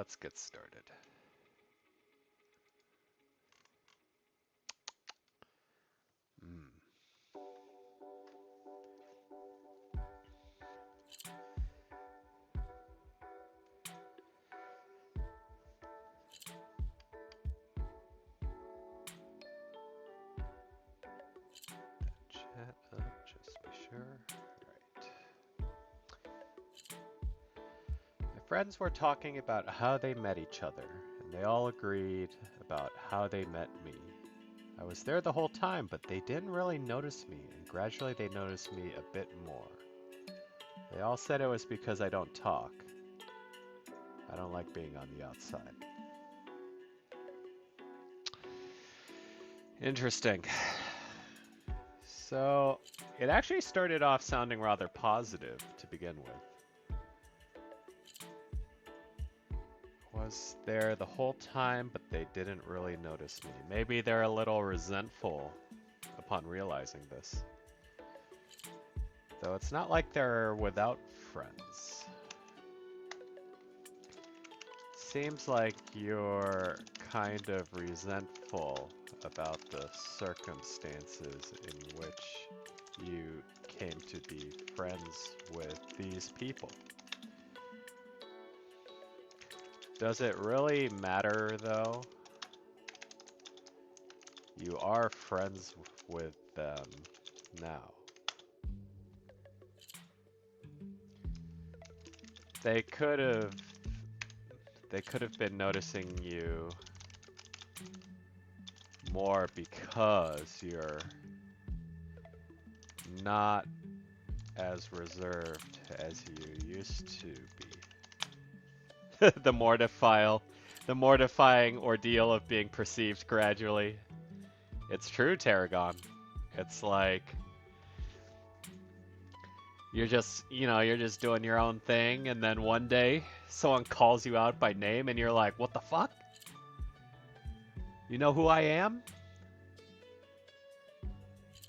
let's get started. Mm. Chat up, just be sure. Right. My friends were talking about how they met each other, and they all agreed about how they met me. I was there the whole time, but they didn't really notice me, and gradually they noticed me a bit more. They all said it was because I don't talk. I don't like being on the outside. Interesting. So, it actually started off sounding rather positive to begin with. Was there the whole time, but they didn't really notice me. Maybe they're a little resentful upon realizing this. Though it's not like they're without friends. Seems like you're kind of resentful about the circumstances in which you came to be friends with these people. Does it really matter though? You are friends with them now. They could have been noticing you more because you're not as reserved as you used to be. The mortifying ordeal of being perceived gradually. It's true, Tarragon. It's like you're just doing your own thing, and then one day someone calls you out by name and you're like, "What the fuck? You know who I am?"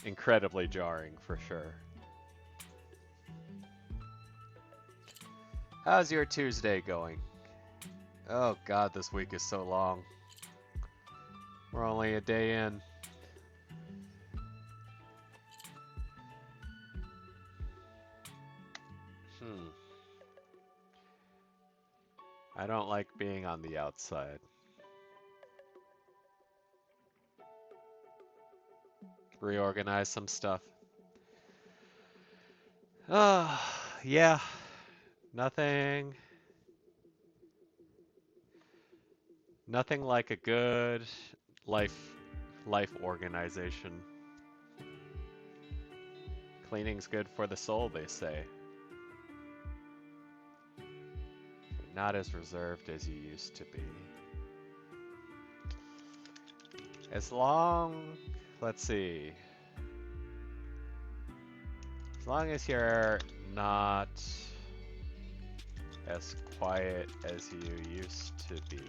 Incredibly jarring for sure. How's your Tuesday going? Oh god, this week is so long. We're only a day in. I don't like being on the outside. Reorganize some stuff. Yeah. Nothing. Nothing like a good life organization. Cleaning's good for the soul, they say. You're not as reserved as you used to be. Let's see. As long as you're not as quiet as you used to be,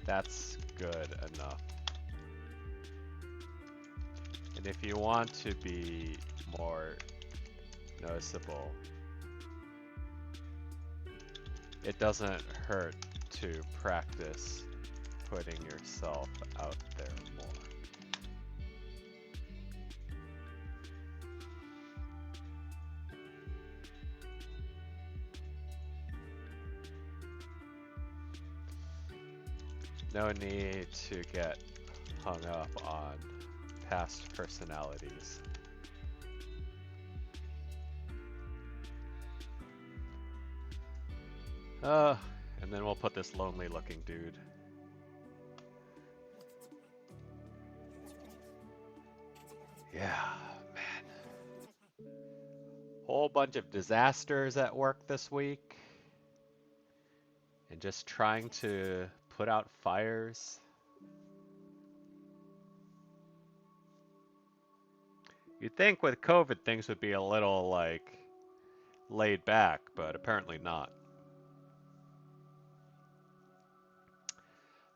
that's good enough. And if you want to be more noticeable, it doesn't hurt to practice putting yourself out there more. No need to get hung up on past personalities. And then we'll put this lonely looking dude. Yeah, man. Whole bunch of disasters at work this week. And just trying to put out fires. You'd think with COVID things would be a little, like, laid back, but apparently not.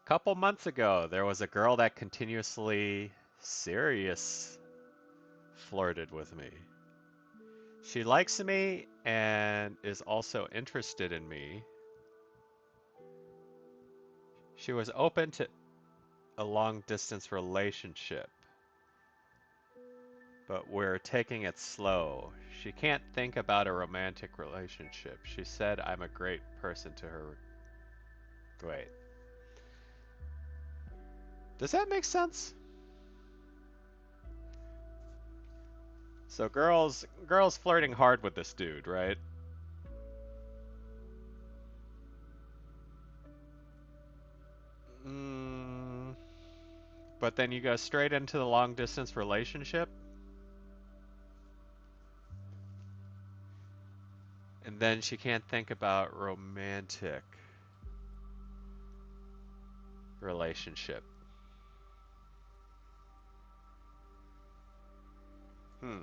A couple months ago, there was a girl that continuously flirted with me. She likes me and is also interested in me. She was open to a long-distance relationship, but we're taking it slow. She can't think about a romantic relationship. She said I'm a great person to her. Wait. Does that make sense? So girls flirting hard with this dude, right? Mm, but then you go straight into the long distance relationship, and then she can't think about romantic relationship. Hmm.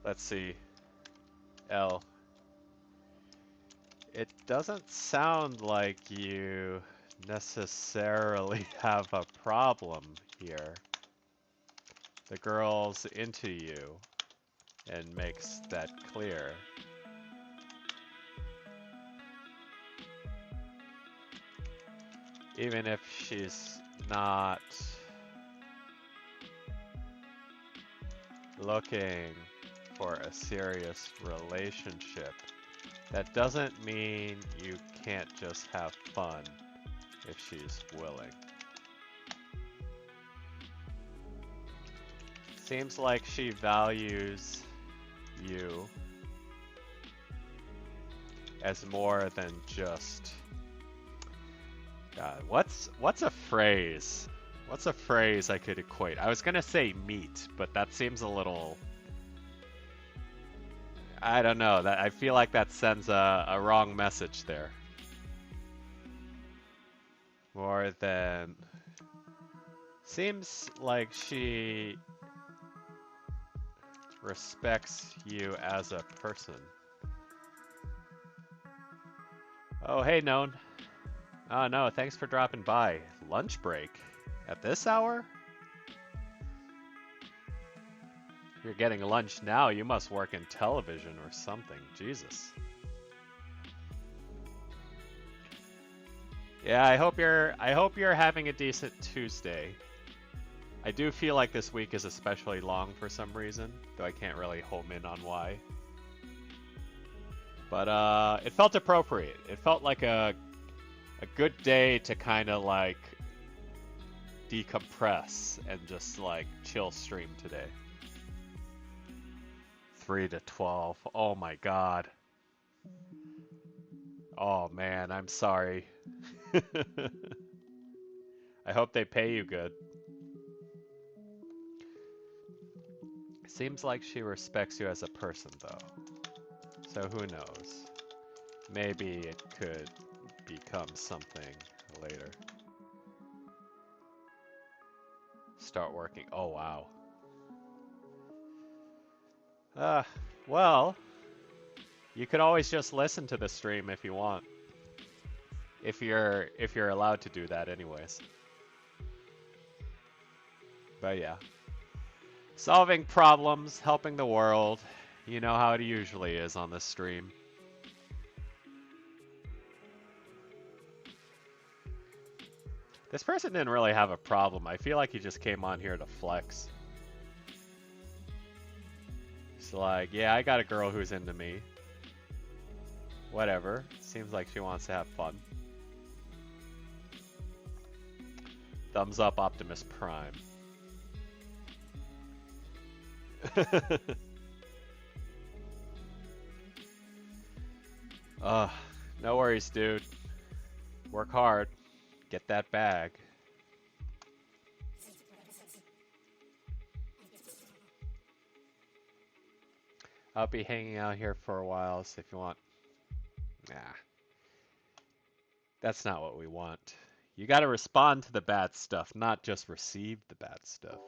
Let's see. L. It doesn't sound like you necessarily have a problem here. The girl's into you and makes that clear. Even if she's not looking for a serious relationship, that doesn't mean you can't just have fun if she's willing. Seems like she values you as more than just... God, what's a phrase? What's a phrase I could equate? I was gonna say meat, but that seems a little... I don't know. That I feel like that sends a wrong message there. More than... Seems like she respects you as a person. Oh, hey, Known. Oh, no, thanks for dropping by. Lunch break? At this hour? If you're getting lunch now, you must work in television or something. Jesus. Yeah, I hope you're having a decent Tuesday. I do feel like this week is especially long for some reason, though I can't really home in on why. But it felt appropriate. It felt like a good day to kind of like decompress and just like chill stream today. 3 to 12. Oh my god. Oh man, I'm sorry. I hope they pay you good. Seems like she respects you as a person though. So who knows? Maybe it could become something later. Start working. Oh wow. Well, you could always just listen to the stream if you want. If you're allowed to do that anyways. But yeah. Solving problems, helping the world. You know how it usually is on this stream. This person didn't really have a problem. I feel like he just came on here to flex. It's like, yeah, I got a girl who's into me. Whatever. Seems like she wants to have fun. Thumbs up, Optimus Prime. No worries, dude. Work hard. Get that bag. I'll be hanging out here for a while, so if you want... Nah. That's not what we want. You gotta respond to the bad stuff, not just receive the bad stuff.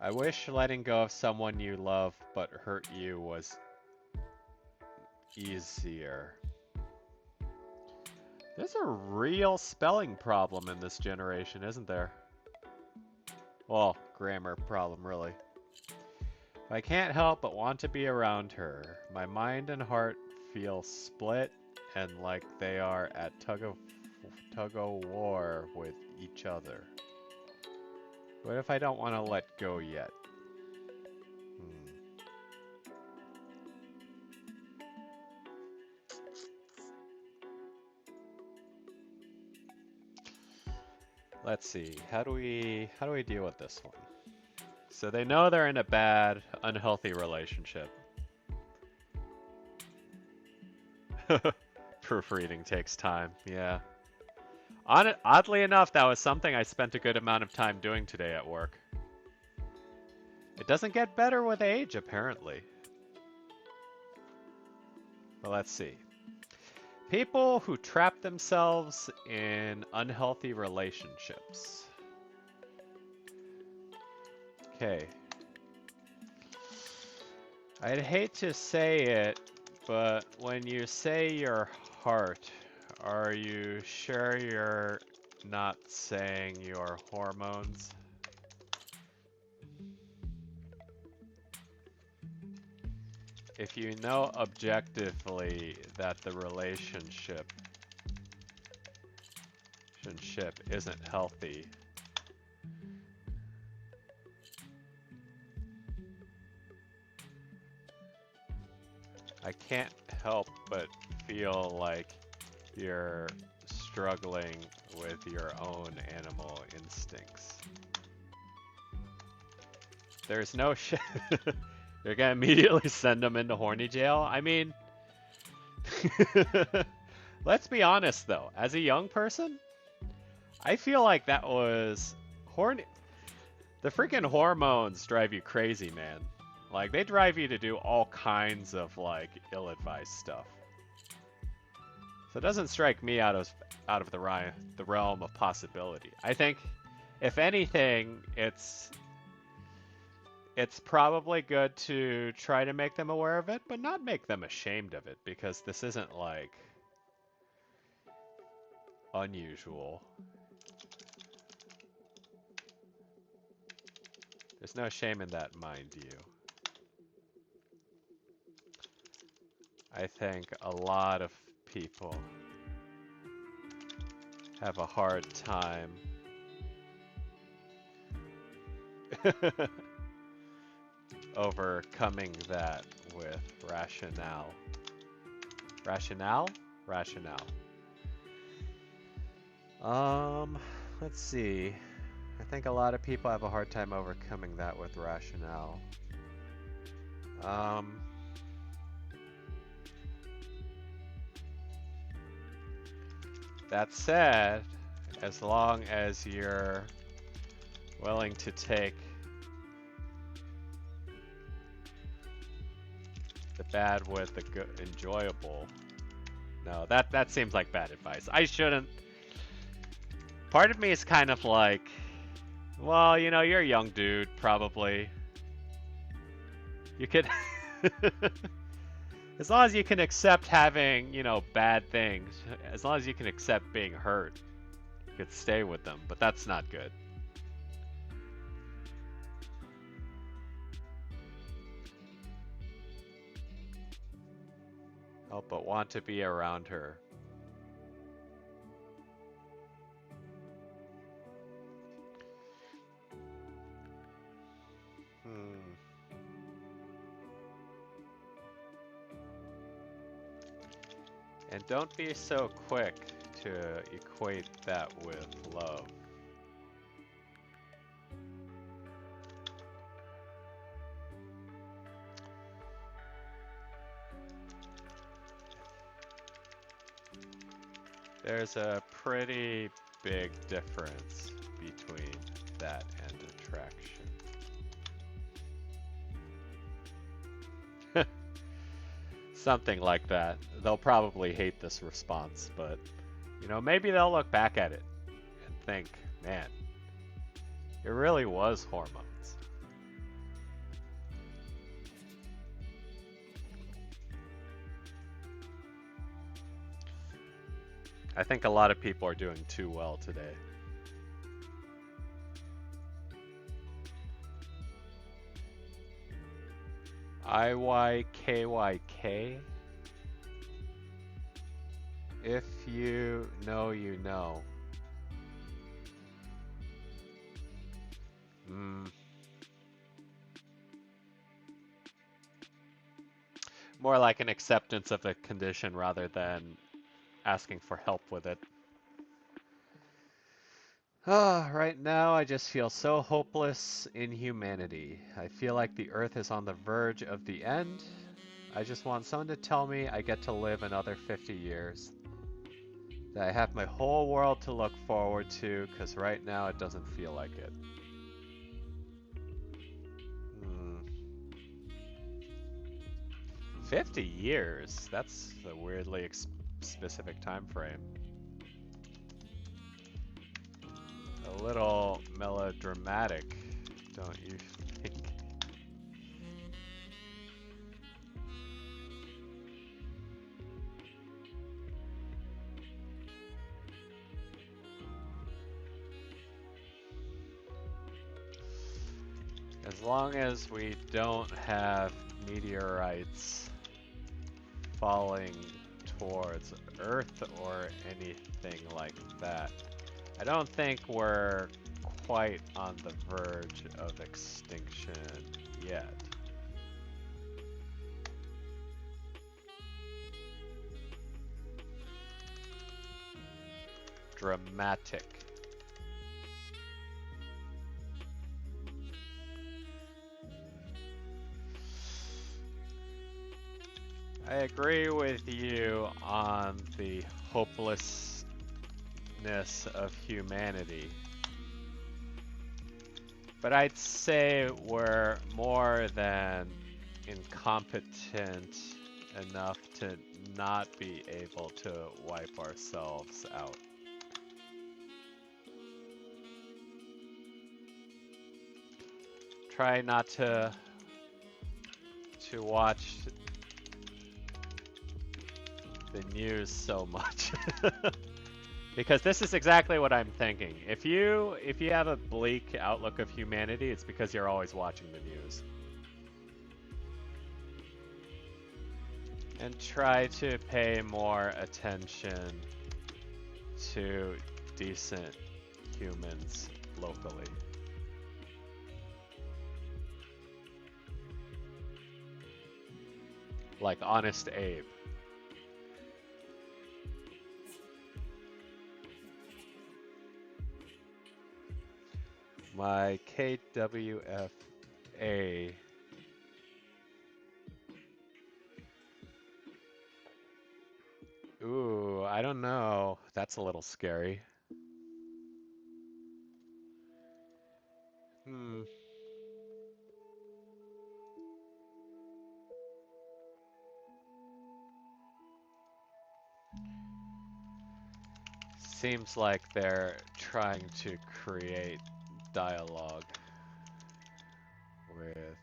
I wish letting go of someone you love but hurt you was easier. There's a real spelling problem in this generation, isn't there? Well, grammar problem, really. I can't help but want to be around her. My mind and heart feel split, and like they are at tug of war with each other. What if I don't want to let go yet? Hmm. Let's see. How do we deal with this one? So they know they're in a bad, unhealthy relationship. Proofreading takes time. Yeah. Oddly enough, that was something I spent a good amount of time doing today at work. It doesn't get better with age, apparently. But let's see. People who trap themselves in unhealthy relationships. Okay. I'd hate to say it, but when you say your heart, are you sure you're not saying your hormones? If you know objectively that the relationship isn't healthy, I can't help but feel like you're struggling with your own animal instincts. There's no shit. They're gonna immediately send them into horny jail? I mean, let's be honest though. As a young person, I feel like that was horny. The freaking hormones drive you crazy, man. Like, they drive you to do all kinds of, like, ill-advised stuff. So it doesn't strike me out of the realm of possibility. I think, if anything, it's probably good to try to make them aware of it, but not make them ashamed of it, because this isn't, like, unusual. There's no shame in that, mind you. I think a lot of people have a hard time overcoming that with rationale. Rationale? Rationale. Let's see. I think a lot of people have a hard time overcoming that with rationale. That said, as long as you're willing to take the bad with the good, enjoyable. No, that seems like bad advice. I shouldn't. Part of me is kind of like, well, you know, you're a young dude, probably. You could, as long as you can accept having, you know, bad things, as long as you can accept being hurt, you could stay with them, but that's not good. Oh, but want to be around her. And don't be so quick to equate that with love. There's a pretty big difference between that and attraction. Something like that. They'll probably hate this response, but, you know, maybe they'll look back at it and think, man, it really was hormones. I think a lot of people are doing too well today. IYKYK? If you know, you know. Mm, more like an acceptance of the condition rather than asking for help with it. Ah, right now I just feel so hopeless in humanity. I feel like the earth is on the verge of the end. I just want someone to tell me I get to live another 50 years. That I have my whole world to look forward to, because right now it doesn't feel like it. Hmm. 50 years? That's a weirdly specific time frame. A little melodramatic, don't you think? As long as we don't have meteorites falling towards Earth or anything like that, I don't think we're quite on the verge of extinction yet. Dramatic. I agree with you on the hopelessness of humanity. But I'd say we're more than incompetent enough to not be able to wipe ourselves out. Try not to watch the news so much. Because this is exactly what I'm thinking. If you have a bleak outlook of humanity, it's because you're always watching the news. And try to pay more attention to decent humans locally. Like Honest Abe. My KWFA. Ooh, I don't know. That's a little scary. Hmm. Seems like they're trying to create dialogue with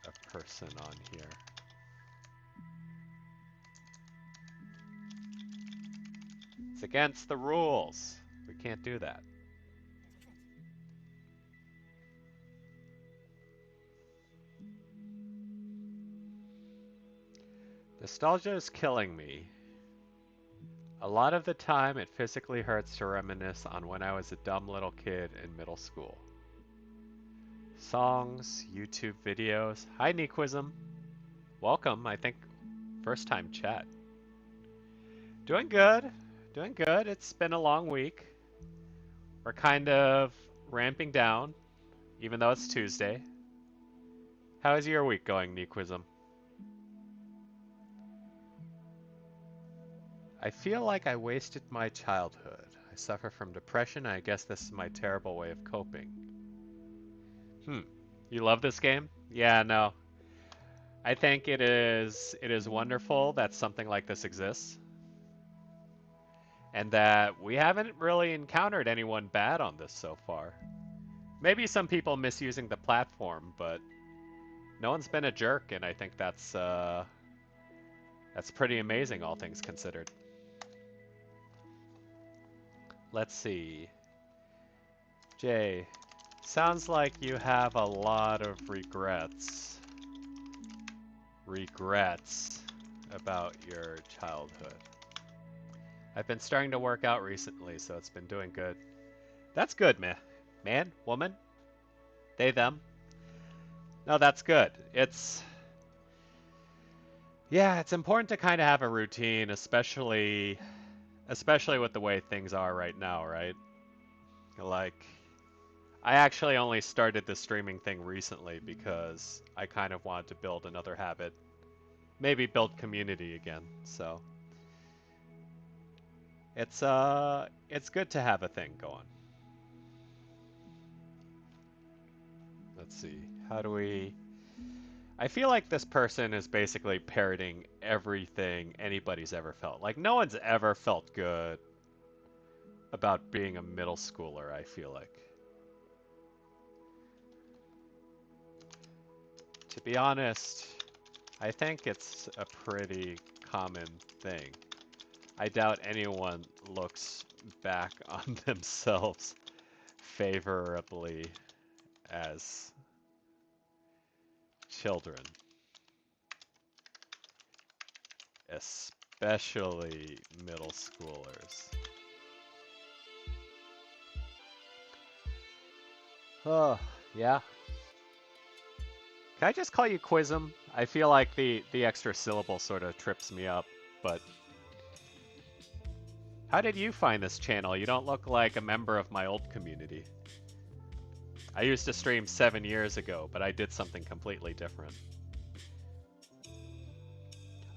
a person on here. It's against the rules. We can't do that. Nostalgia is killing me. A lot of the time, it physically hurts to reminisce on when I was a dumb little kid in middle school. Songs, YouTube videos. Hi, Nequism. Welcome, I think, first time chat. Doing good. Doing good. It's been a long week. We're kind of ramping down, even though it's Tuesday. How is your week going, Nequism? I feel like I wasted my childhood. I suffer from depression, and I guess this is my terrible way of coping. You love this game? Yeah, no. I think it is wonderful that something like this exists. And that we haven't really encountered anyone bad on this so far. Maybe some people misusing the platform, but no one's been a jerk, and I think that's pretty amazing, all things considered. Let's see. Jay, sounds like you have a lot of regrets. Regrets about your childhood. I've been starting to work out recently, so it's been doing good. That's good, man. Man, woman, they, them. No, that's good. Yeah, it's important to kind of have a routine, especially with the way things are right now, right? Like, I actually only started the streaming thing recently because I kind of wanted to build another habit, maybe build community again. So it's good to have a thing going. Let's see. How do we I feel like this person is basically parroting everything anybody's ever felt. Like no one's ever felt good about being a middle schooler, I feel like. To be honest, I think it's a pretty common thing. I doubt anyone looks back on themselves favorably as children, especially middle schoolers. Oh, yeah. Can I just call you Quizm? I feel like the extra syllable sort of trips me up, but how did you find this channel? You don't look like a member of my old community. I used to stream 7 years ago, but I did something completely different.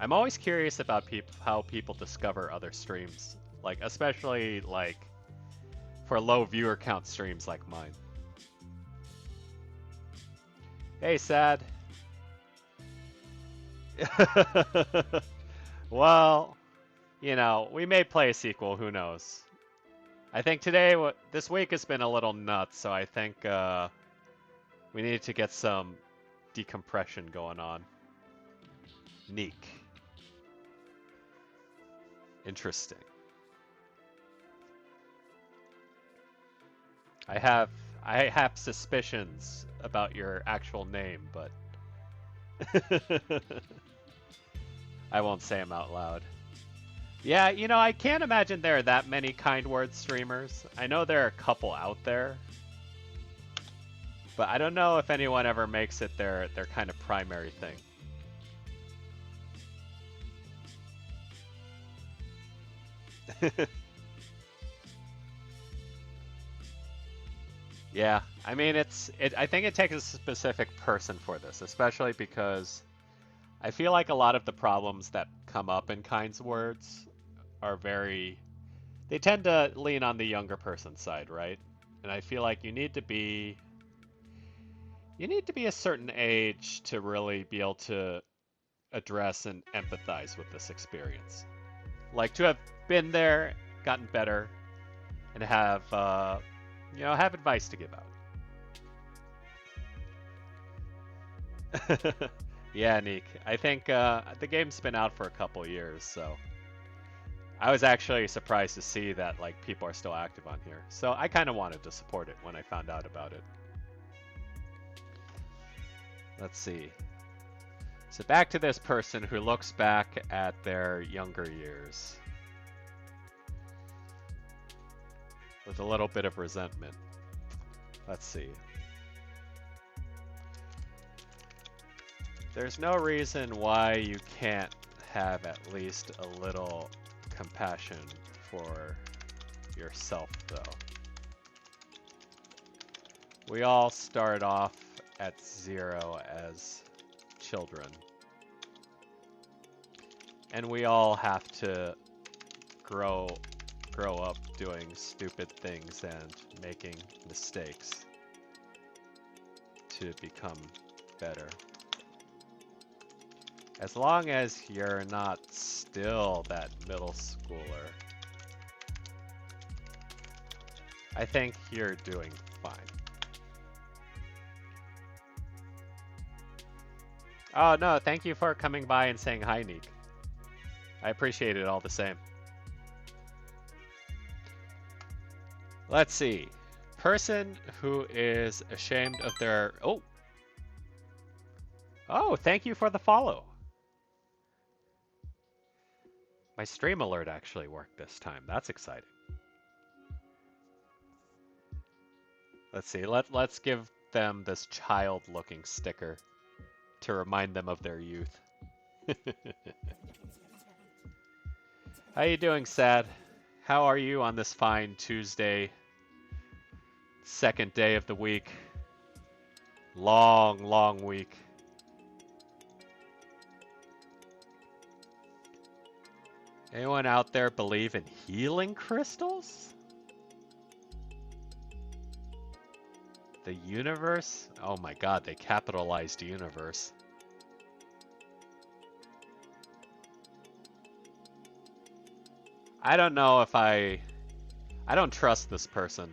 I'm always curious about how people discover other streams, like especially like for low viewer count streams like mine. Hey, Sad. Well, you know, we may play a sequel, who knows? I think this week has been a little nuts, so I think we need to get some decompression going on. Neek. Interesting. I have suspicions about your actual name, but I won't say them out loud. Yeah, you know, I can't imagine there are that many kind word streamers. I know there are a couple out there, but I don't know if anyone ever makes it their kind of primary thing. Yeah, I mean I think it takes a specific person for this, especially because I feel like a lot of the problems that come up in kinds words are they tend to lean on the younger person's side, right? And I feel like you need to be a certain age to really be able to address and empathize with this experience. Like to have been there, gotten better, and have have advice to give out. Yeah, Neek. I think the game's been out for a couple years, so I was actually surprised to see that like people are still active on here. So I kind of wanted to support it when I found out about it. Let's see. So back to this person who looks back at their younger years with a little bit of resentment. Let's see. There's no reason why you can't have at least a little compassion for yourself, though. We all start off at 0 as children. And we all have to grow up doing stupid things and making mistakes to become better. As long as you're not still that middle schooler, I think you're doing fine. Oh no, thank you for coming by and saying hi, Neek. I appreciate it all the same. Let's see. Person who is ashamed of their... Oh, thank you for the follow. My stream alert actually worked this time. That's exciting. Let's see. Let's give them this child-looking sticker to remind them of their youth. How you doing, Sad? How are you on this fine Tuesday, second day of the week? Long, long week. Anyone out there believe in healing crystals? The universe? Oh my god, they capitalized universe. I don't know if I don't trust this person.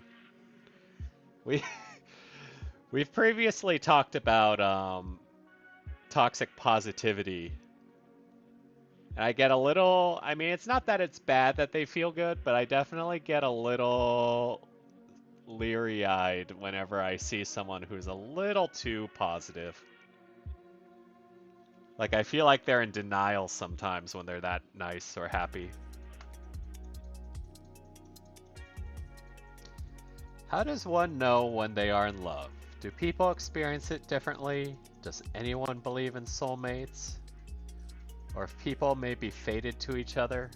We've previously talked about toxic positivity. And I get a little, I mean, it's not that it's bad that they feel good, but I definitely get a little leery-eyed whenever I see someone who's a little too positive. Like, I feel like they're in denial sometimes when they're that nice or happy. How does one know when they are in love? Do people experience it differently? Does anyone believe in soulmates? Or if people may be fated to each other?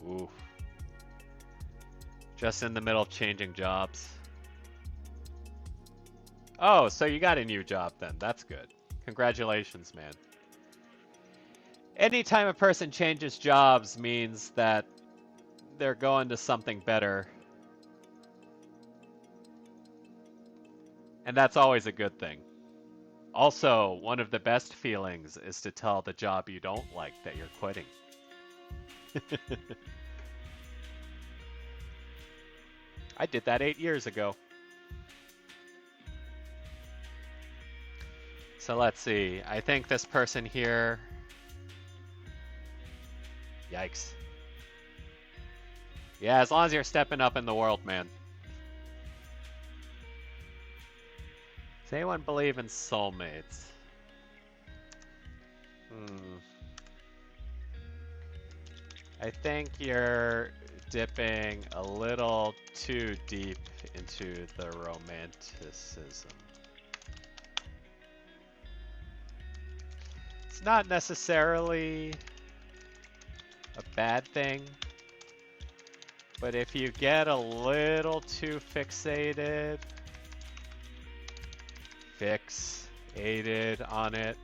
Ooh. Just in the middle of changing jobs. Oh, so you got a new job then. That's good. Congratulations, man. Anytime a person changes jobs means that they're going to something better. And that's always a good thing. Also, one of the best feelings is to tell the job you don't like that you're quitting. I did that 8 years ago. So let's see. I think this person here... Yikes. Yeah, as long as you're stepping up in the world, man. Does anyone believe in soulmates? I think you're dipping a little too deep into the romanticism. It's not necessarily a bad thing, but if you get a little too fixated on it,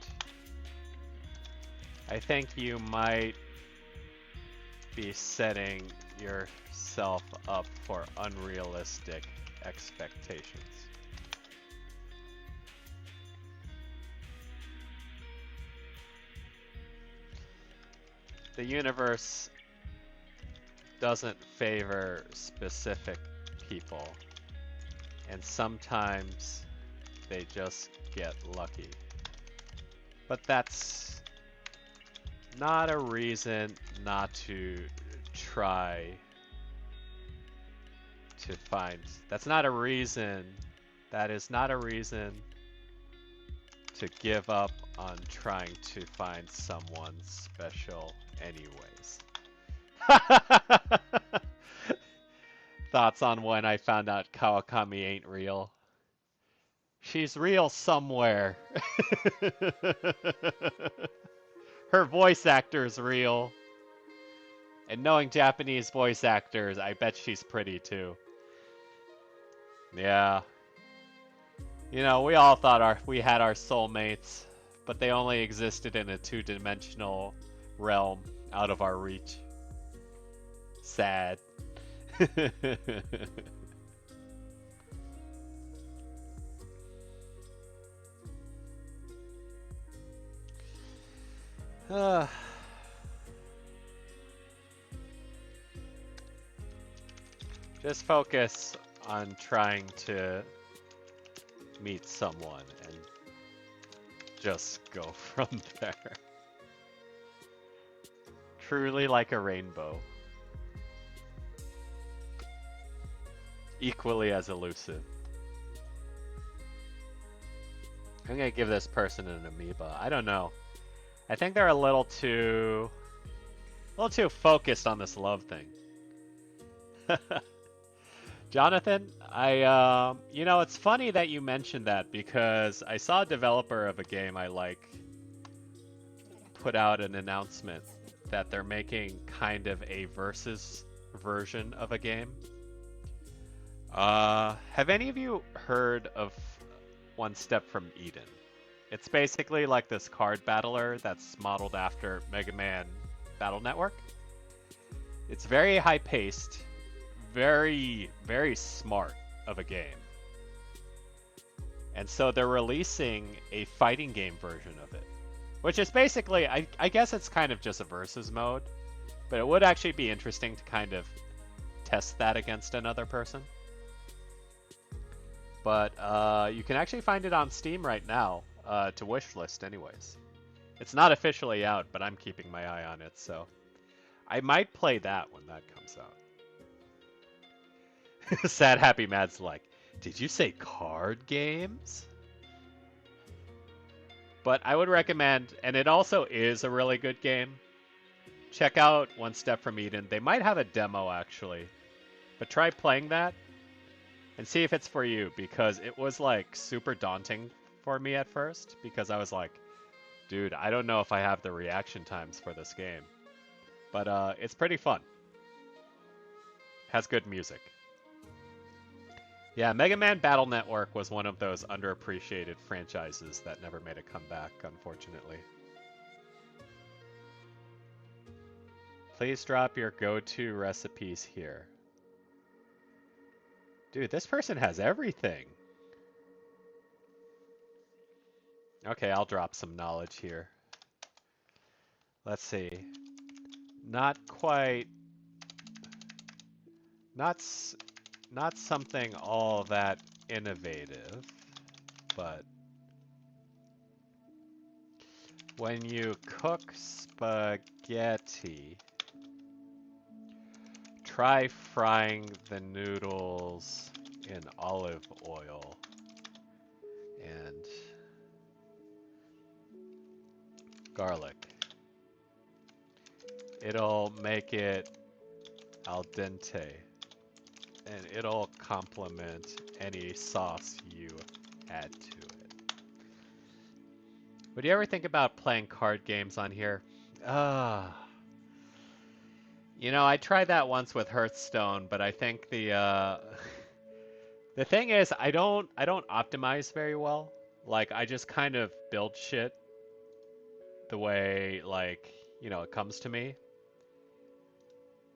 I think you might be setting yourself up for unrealistic expectations. The universe doesn't favor specific people, and sometimes they just get lucky. But that's not a reason not to try to find. That's not a reason. That is not a reason to give up on trying to find someone special anyways. Thoughts on when I found out Kawakami ain't real? She's real somewhere. Her voice actor's real. And knowing Japanese voice actors, I bet she's pretty too. Yeah. You know, we all thought we had our soulmates, but they only existed in a two-dimensional realm out of our reach. Sad. Just focus on trying to meet someone and just go from there. Truly like a rainbow. Equally as elusive. I'm gonna give this person an amoeba. I don't know. I think they're a little too A little too focused on this love thing. Jonathan, it's funny that you mentioned that because I saw a developer of a game I like put out an announcement that they're making kind of a versus version of a game. Have any of you heard of One Step from Eden? It's basically like this card battler that's modeled after Mega Man Battle Network. It's very high paced, very, very smart of a game. And so they're releasing a fighting game version of it, which is basically, I guess it's kind of just a versus mode, but it would actually be interesting to kind of test that against another person. But you can actually find it on Steam right now to wishlist anyways. It's not officially out, but I'm keeping my eye on it, so I might play that when that comes out. Sad Happy Mad's like, did you say card games? But I would recommend, and it also is a really good game, check out One Step from Eden. They might have a demo actually, but try playing that and see if it's for you, because it was like super daunting for me at first, because I was like, dude, I don't know if I have the reaction times for this game. But it's pretty fun. Has good music. Yeah, Mega Man Battle Network was one of those underappreciated franchises that never made a comeback, unfortunately. Please drop your go-to recipes here. Dude, this person has everything. Okay, I'll drop some knowledge here. Let's see. Not quite... Not something all that innovative, but when you cook spaghetti, try frying the noodles in olive oil and garlic. It'll make it al dente, and it'll complement any sauce you add to it. Would you ever think about playing card games on here? I tried that once with Hearthstone, but I think the the thing is I don't optimize very well. Like I just kind of build shit the way it comes to me.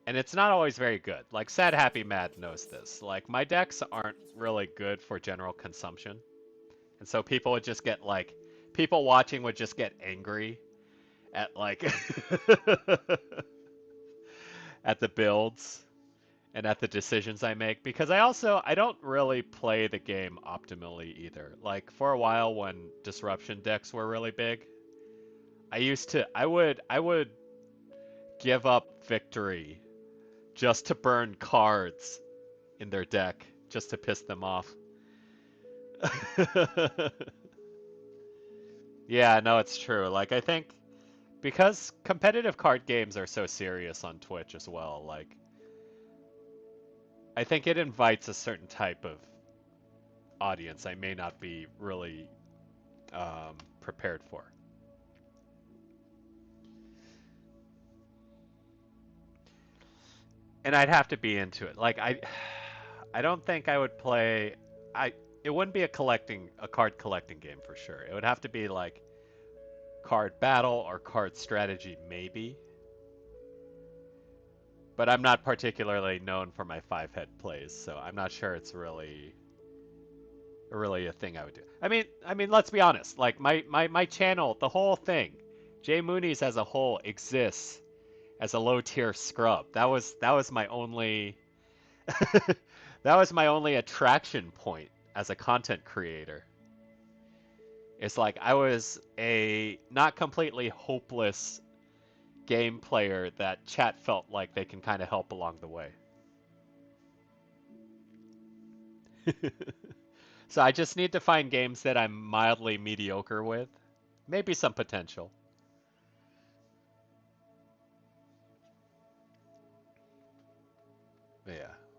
And it's not always very good. Like Sad Happy Mad knows this. Like my decks aren't really good for general consumption. And so people would just get people watching would just get angry at at the builds and at the decisions I make, because I don't really play the game optimally either. Like for a while when disruption decks were really big, I would give up victory just to burn cards in their deck, just to piss them off. Yeah, no, it's true. Like, I think because competitive card games are so serious on Twitch as well, like, I think it invites a certain type of audience I may not be really prepared for. And I'd have to be into it. Like, I don't think I would play. It wouldn't be a card collecting game for sure. It would have to be like card battle or card strategy maybe. But I'm not particularly known for my 5-head plays, so I'm not sure it's really a thing I would do. I mean, let's be honest. Like my channel, the whole thing, Jay Mooney's as a whole exists as a low tier scrub. That was my only that was my only attraction point as a content creator. It's like I was a not completely hopeless game player that chat felt like they can kind of help along the way. So I just need to find games that I'm mildly mediocre with. Maybe some potential.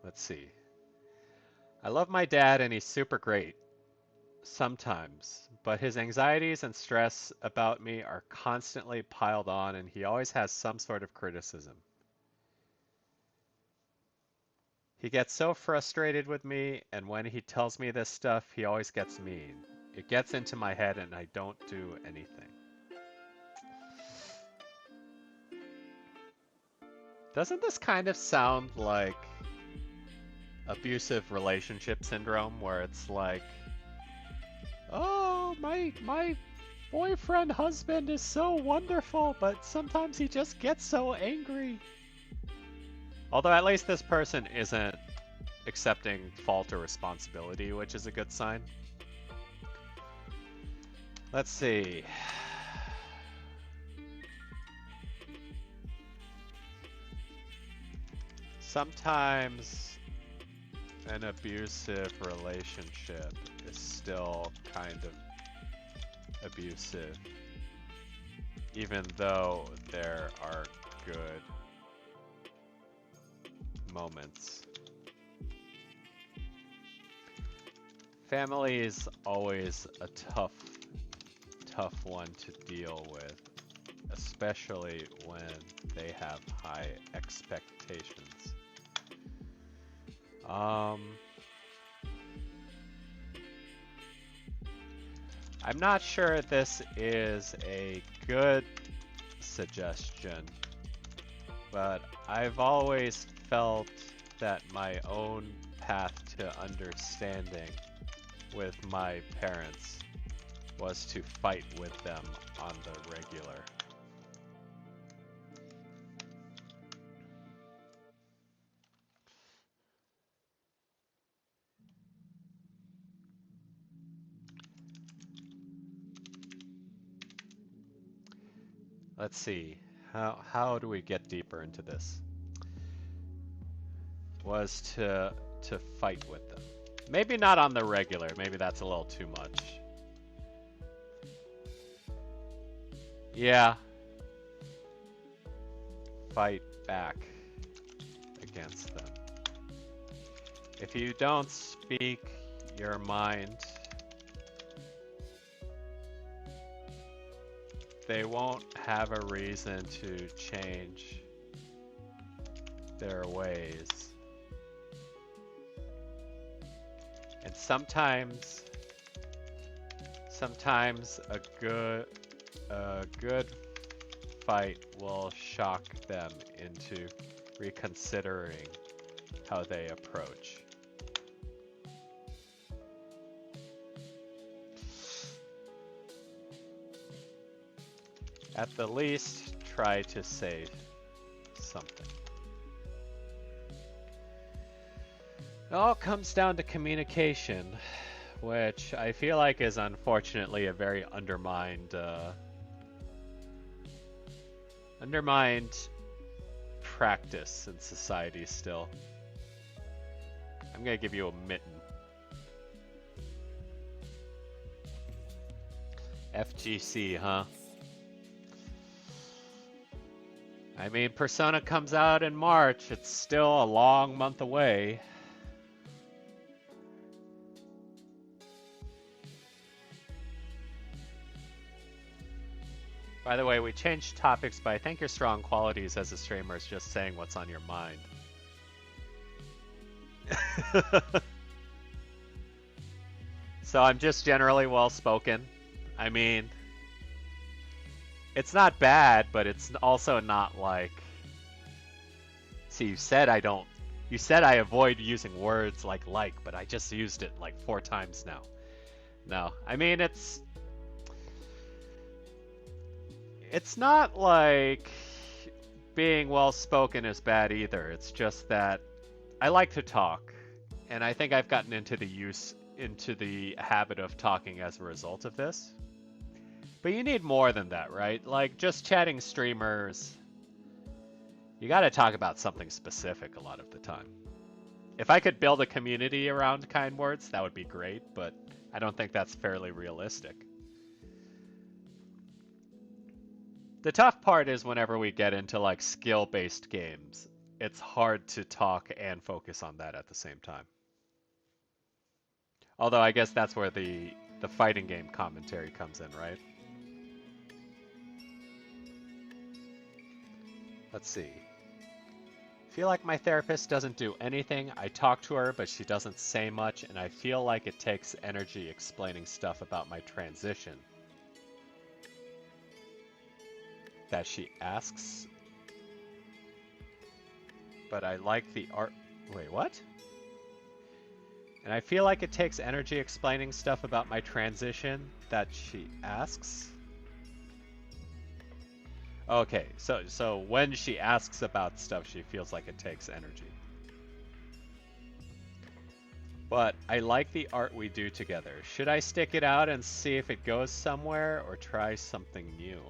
Let's see. I love my dad and he's super great sometimes, but his anxieties and stress about me are constantly piled on and he always has some sort of criticism. He gets so frustrated with me, and when he tells me this stuff, he always gets mean. It gets into my head and I don't do anything. Doesn't this kind of sound like abusive relationship syndrome where it's like, oh, my boyfriend husband is so wonderful, but sometimes he just gets so angry. Although at least this person isn't accepting fault or responsibility, which is a good sign. Let's see. Sometimes an abusive relationship is still kind of abusive, even though there are good moments. Family is always a tough one to deal with, especially when they have high expectations. I'm not sure this is a good suggestion, but I've always felt that my own path to understanding with my parents was to fight with them on the regular. Let's see. How do we get deeper into this? Was to fight with them. Maybe not on the regular. Maybe that's a little too much. Yeah. Fight back against them. If you don't speak your mind, they won't have a reason to change their ways. And sometimes a good fight will shock them into reconsidering how they approach. At the least, try to say something. It all comes down to communication, which I feel like is unfortunately a very undermined practice in society still. I'm gonna give you a mitten. FGC, huh? I mean, Persona comes out in March. It's still a long month away. By the way, we changed topics, but I think your strong qualities as a streamer is just saying what's on your mind. So I'm just generally well-spoken. I mean, it's not bad, but it's also not like... See, you said I avoid using words like, but I just used it like 4 times now. No, I mean, it's not like being well-spoken is bad either. It's just that I like to talk, and I think I've gotten into the habit of talking as a result of this. But you need more than that, right? Like, just chatting streamers, you gotta talk about something specific a lot of the time. If I could build a community around kind words, that would be great, but I don't think that's fairly realistic. The tough part is whenever we get into like skill-based games. it's hard to talk and focus on that at the same time. Although I guess that's where the fighting game commentary comes in, right? Let's see. Feel like my therapist doesn't do anything. I talk to her, but she doesn't say much, and I feel like it takes energy explaining stuff about my transition that she asks. But I like the art. Wait, what? And I feel like it takes energy explaining stuff about my transition that she asks. Okay, so when she asks about stuff, she feels like it takes energy. But I like the art we do together. Should I stick it out and see if it goes somewhere or try something new?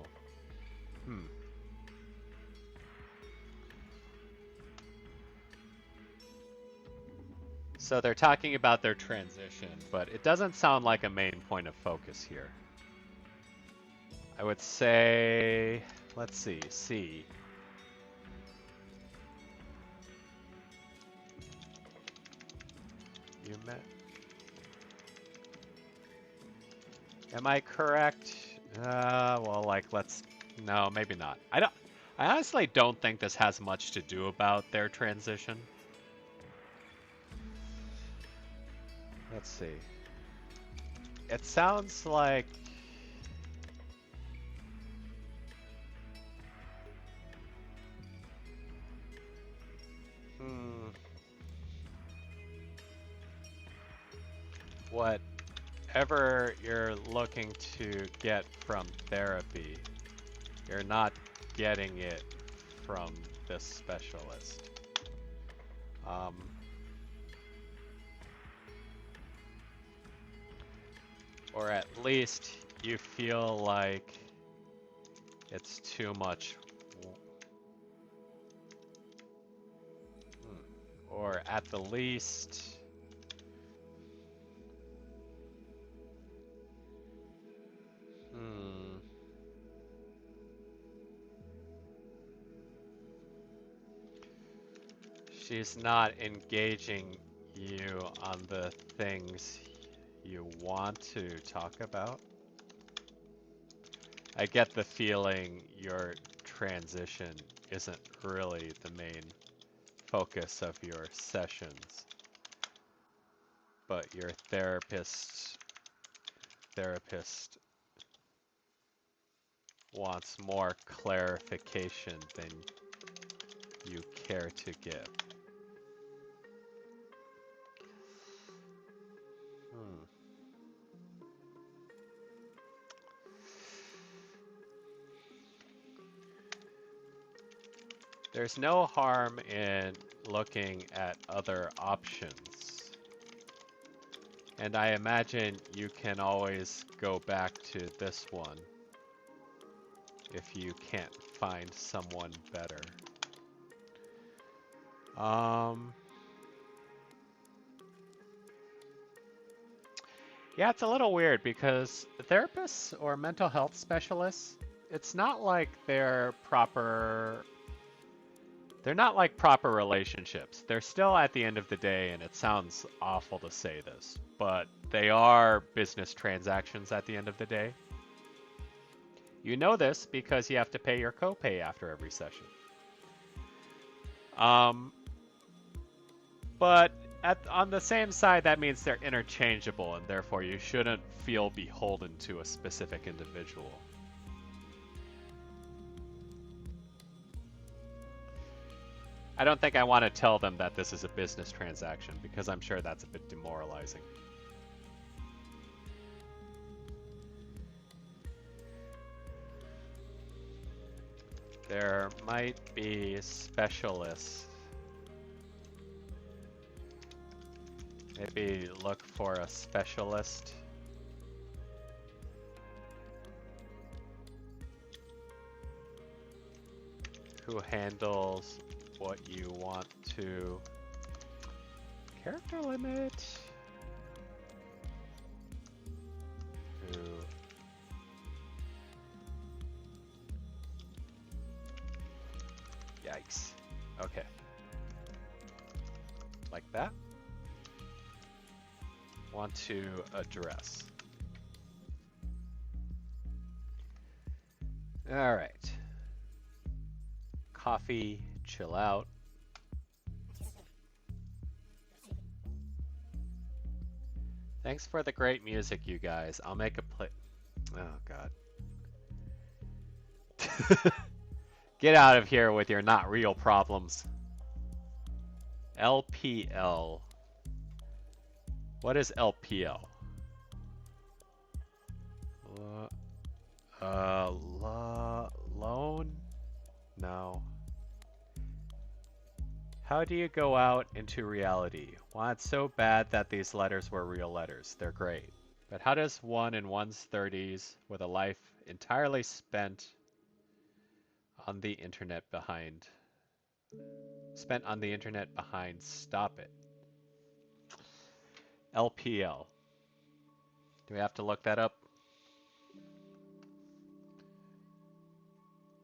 So they're talking about their transition, but it doesn't sound like a main point of focus here. I would say, let's see, C. You met. Am I correct? Well, like, no, maybe not. I honestly don't think this has much to do about their transition. Let's see. It sounds like... Whatever you're looking to get from therapy, you're not getting it from this specialist. Or at least you feel like it's too much. Or at the least... She's not engaging you on the things you want to talk about. I get the feeling your transition isn't really the main focus of your sessions, but your therapist wants more clarification than you care to give. There's no harm in looking at other options. And I imagine you can always go back to this one if you can't find someone better. Yeah, it's a little weird because therapists or mental health specialists, it's not like they're not like proper relationships. They're still at the end of the day, and it sounds awful to say this, but they are business transactions at the end of the day. You know this because you have to pay your copay after every session. But on the same side, that means they're interchangeable, and therefore you shouldn't feel beholden to a specific individual. I don't think I want to tell them that this is a business transaction because I'm sure that's a bit demoralizing. There might be specialists. Maybe look for a specialist. Who handles what you want to. Character limit. Who. Yikes. Okay. like that. Want to address. All right. Coffee, chill out. Thanks for the great music, you guys. I'll make a play. Oh, God. Get out of here with your not real problems. LPL. What is LPL? Loan? No. How do you go out into reality? Well, it's so bad that these letters were real letters. They're great. But how does one in one's 30s with a life entirely spent on the internet behind stop it? LPL. Do we have to look that up?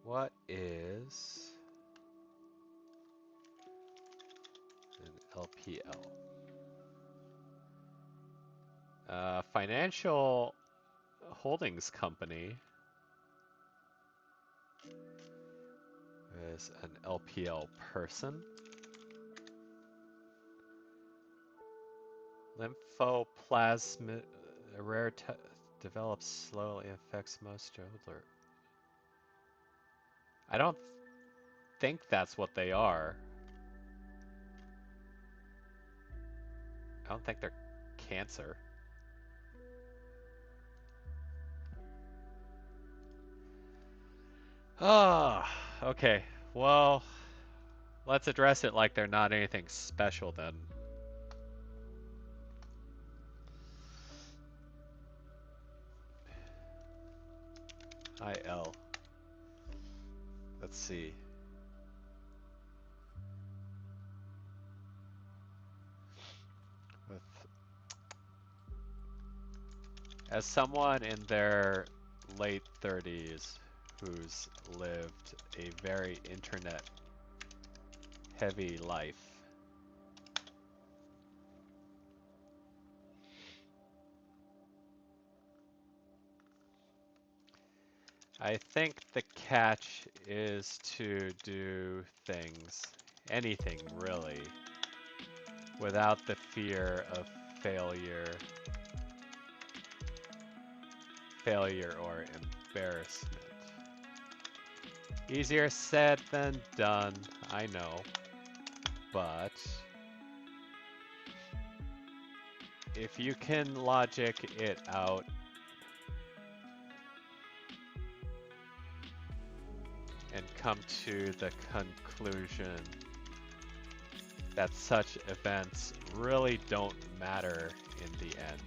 What is an LPL? Financial holdings company is an LPL person. Lymphoplasma, a rare develops slowly, affects most older. I don't think that's what they are. I don't think they're cancer. Ah, okay. Well, let's address it like they're not anything special then. IL. Let's see. As someone in their late 30s who's lived a very internet heavy life, I think the catch is to do things, anything really, without the fear of failure or embarrassment. Easier said than done, I know, but if you can logic it out and come to the conclusion that such events really don't matter in the end,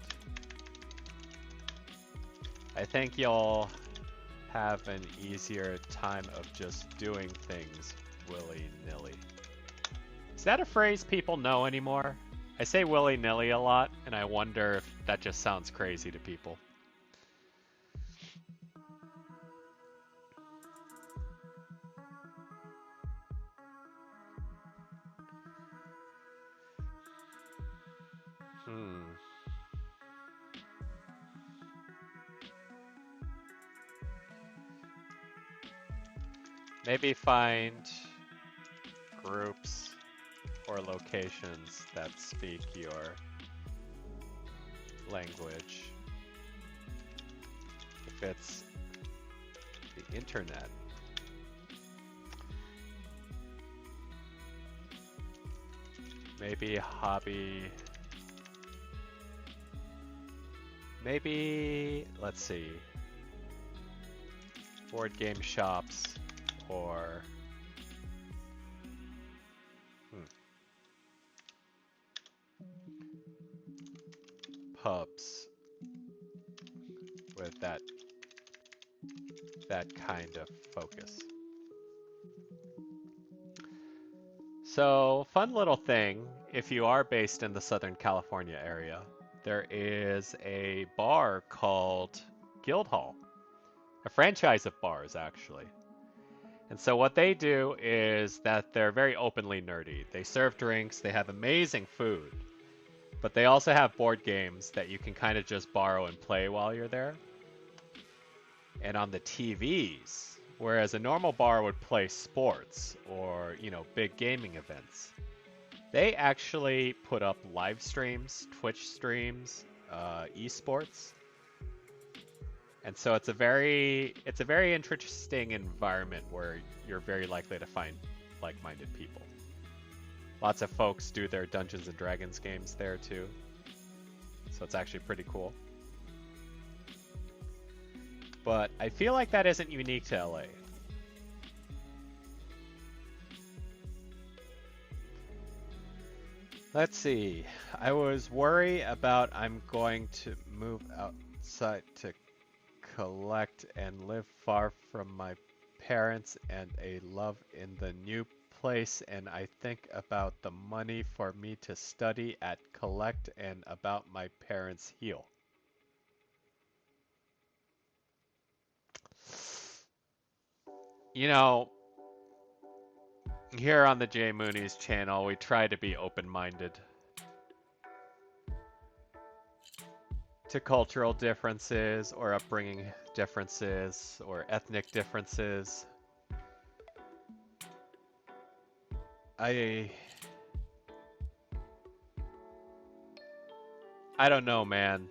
I think you'll have an easier time of just doing things willy-nilly. Is that a phrase people know anymore? I say willy-nilly a lot, and I wonder if that just sounds crazy to people. Maybe find groups or locations that speak your language. If it's the internet, maybe hobby, maybe, let's see, board game shops or pubs with that kind of focus. So, fun little thing, if you are based in the Southern California area, there is a bar called Guildhall, a franchise of bars actually. And so what they do is that they're very openly nerdy. They serve drinks, they have amazing food, but they also have board games that you can kind of just borrow and play while you're there. And on the TVs, whereas a normal bar would play sports or, big gaming events, they actually put up live streams, Twitch streams, esports. And so it's a very interesting environment where you're very likely to find like-minded people. Lots of folks do their Dungeons and Dragons games there too. So it's actually pretty cool. But I feel like that isn't unique to LA. Let's see. I was worried about I'm going to move outside to collect and live far from my parents and a love in the new place, and I think about the money for me to study at collect and about my parents' heal. Here on the Jay Mooney's channel, we try to be open-minded to cultural differences or upbringing differences or ethnic differences. I don't know, man.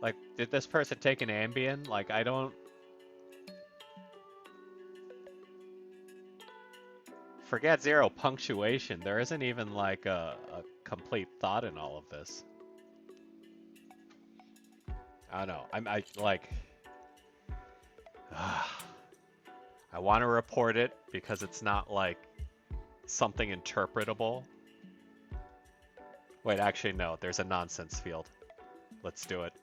Like, did this person take an Ambien? Like, I don't... Forget zero punctuation. There isn't even like a complete thought in all of this. I don't know. I like... I want to report it because it's not like something interpretable. Wait, actually no, there's a nonsense field. Let's do it.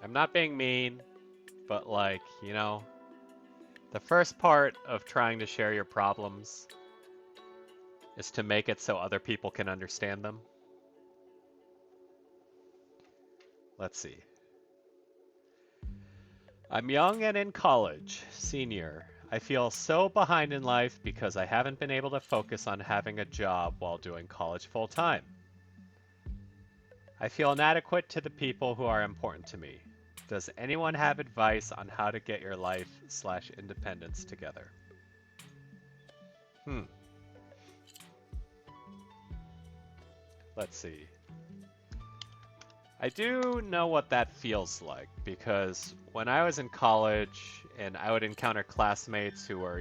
I'm not being mean, but like, the first part of trying to share your problems is to make it so other people can understand them. Let's see. I'm young and in college, senior. I feel so behind in life because I haven't been able to focus on having a job while doing college full time. I feel inadequate to the people who are important to me. Does anyone have advice on how to get your life/independence together? Let's see. I do know what that feels like because when I was in college and I would encounter classmates who were,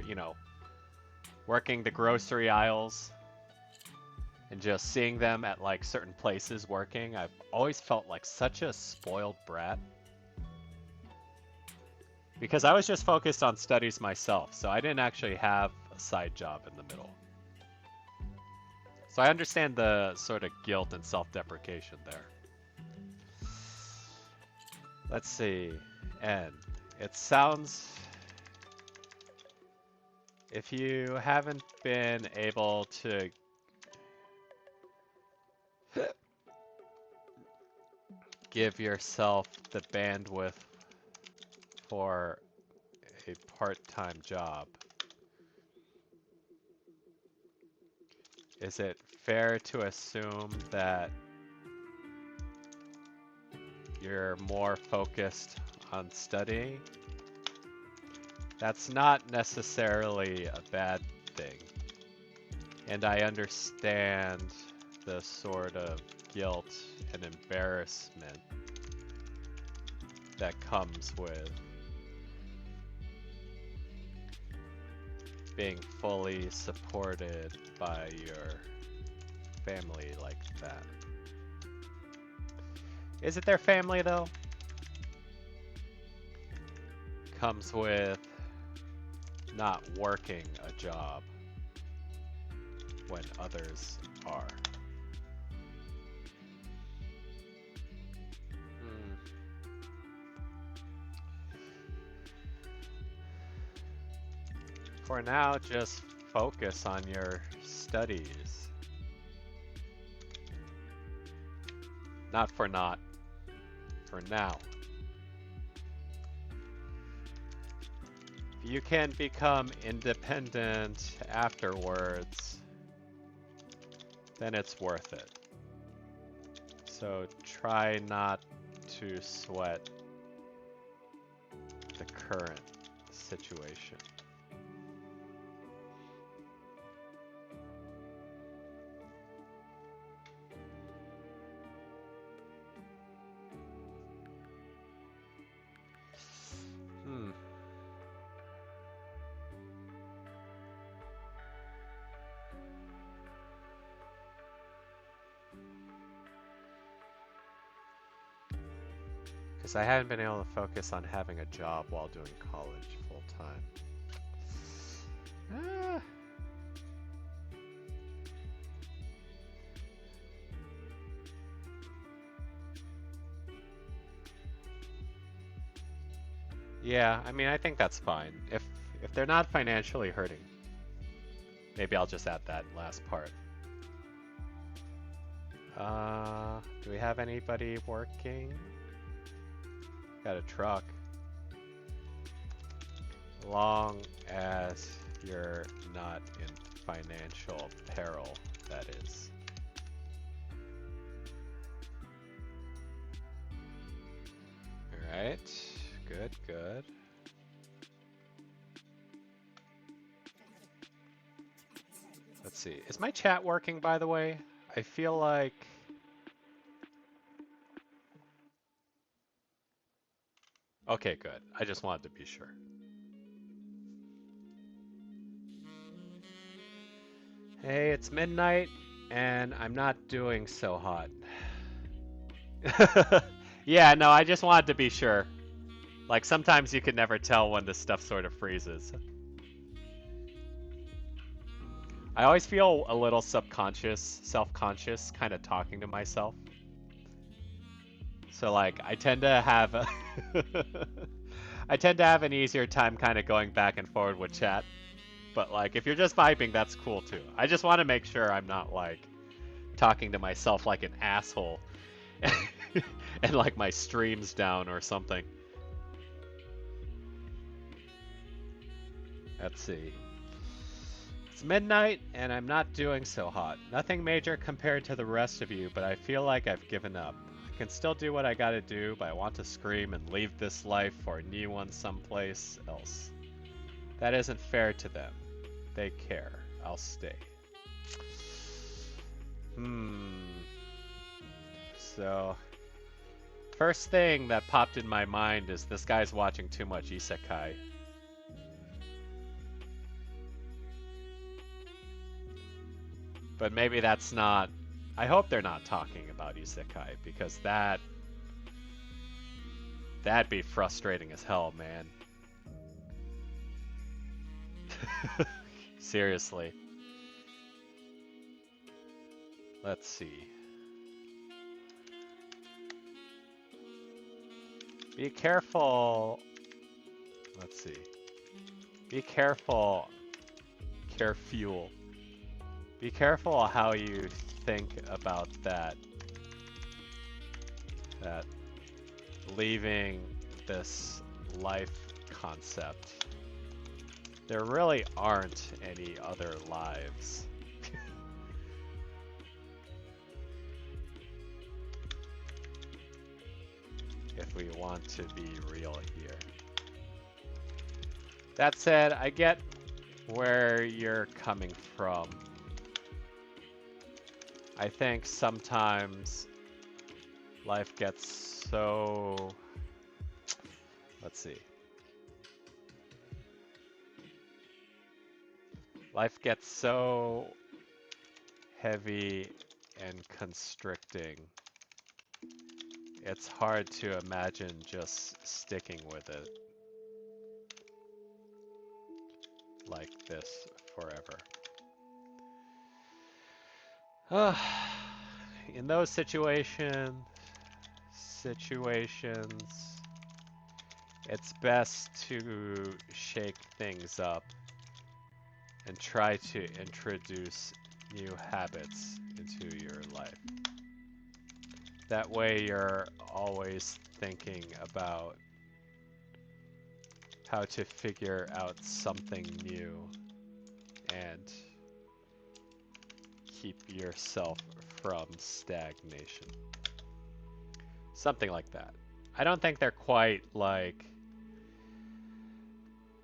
working the grocery aisles and just seeing them at like certain places working, I've always felt like such a spoiled brat. Because I was just focused on studies myself, so I didn't actually have a side job in the middle. So I understand the sort of guilt and self-deprecation there. Let's see. And it sounds... If you haven't been able to... give yourself the bandwidth for a part-time job, is it fair to assume that you're more focused on studying? That's not necessarily a bad thing. And I understand the sort of guilt and embarrassment that comes with being fully supported by your family like that. Is it their family though? Comes with not working a job when others are. For now, just focus on your studies. Not for not. For now. If you can become independent afterwards, then it's worth it. So try not to sweat the current situation. Because I hadn't been able to focus on having a job while doing college full time. Yeah, I mean, I think that's fine. If they're not financially hurting, maybe I'll just add that last part. Do we have anybody working? Got a truck. Long as you're not in financial peril, that is. Alright, good, good. Let's see, is my chat working, by the way? I feel like... Okay, good. I just wanted to be sure. Hey, it's midnight, and I'm not doing so hot. Yeah, no, I just wanted to be sure. Like, sometimes you can never tell when this stuff sort of freezes. I always feel a little subconscious, self-conscious, kind of talking to myself. So, like, I tend to have I tend to have an easier time kind of going back and forward with chat. But, like, if you're just vibing, that's cool, too. I just want to make sure I'm not, like, talking to myself like an asshole. And, like, my stream's down or something. Let's see. It's midnight, and I'm not doing so hot. Nothing major compared to the rest of you, but I feel like I've given up. I can still do what I gotta do, but I want to scream and leave this life for a new one someplace else. That isn't fair to them. They care. I'll stay. So, first thing that popped in my mind is this guy's watching too much isekai. But maybe that's not... I hope they're not talking about isekai, because that'd be frustrating as hell, man. Seriously. Let's see. Be careful. Let's see. Be careful. Careful. Be careful how you think about that leaving this life concept. There really aren't any other lives. If we want to be real here. That said, I get where you're coming from. I think sometimes life gets so... Let's see. Life gets so heavy and constricting. It's hard to imagine just sticking with it like this forever. In those situations, it's best to shake things up and try to introduce new habits into your life. That way you're always thinking about how to figure out something new and keep yourself from stagnation. Something like that. I don't think they're quite like...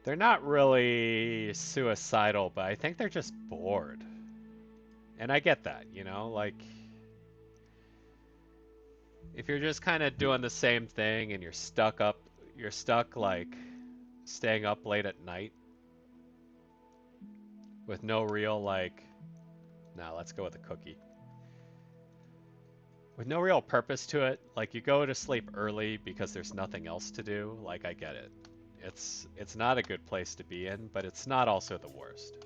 They're not really suicidal, but I think they're just bored. And I get that, you know? Like, if you're just kind of doing the same thing and you're stuck, like, staying up late at night with no real, like... Nah, let's go with a cookie. With no real purpose to it, like, you go to sleep early because there's nothing else to do, like, I get it. It's not a good place to be in, but it's not also the worst.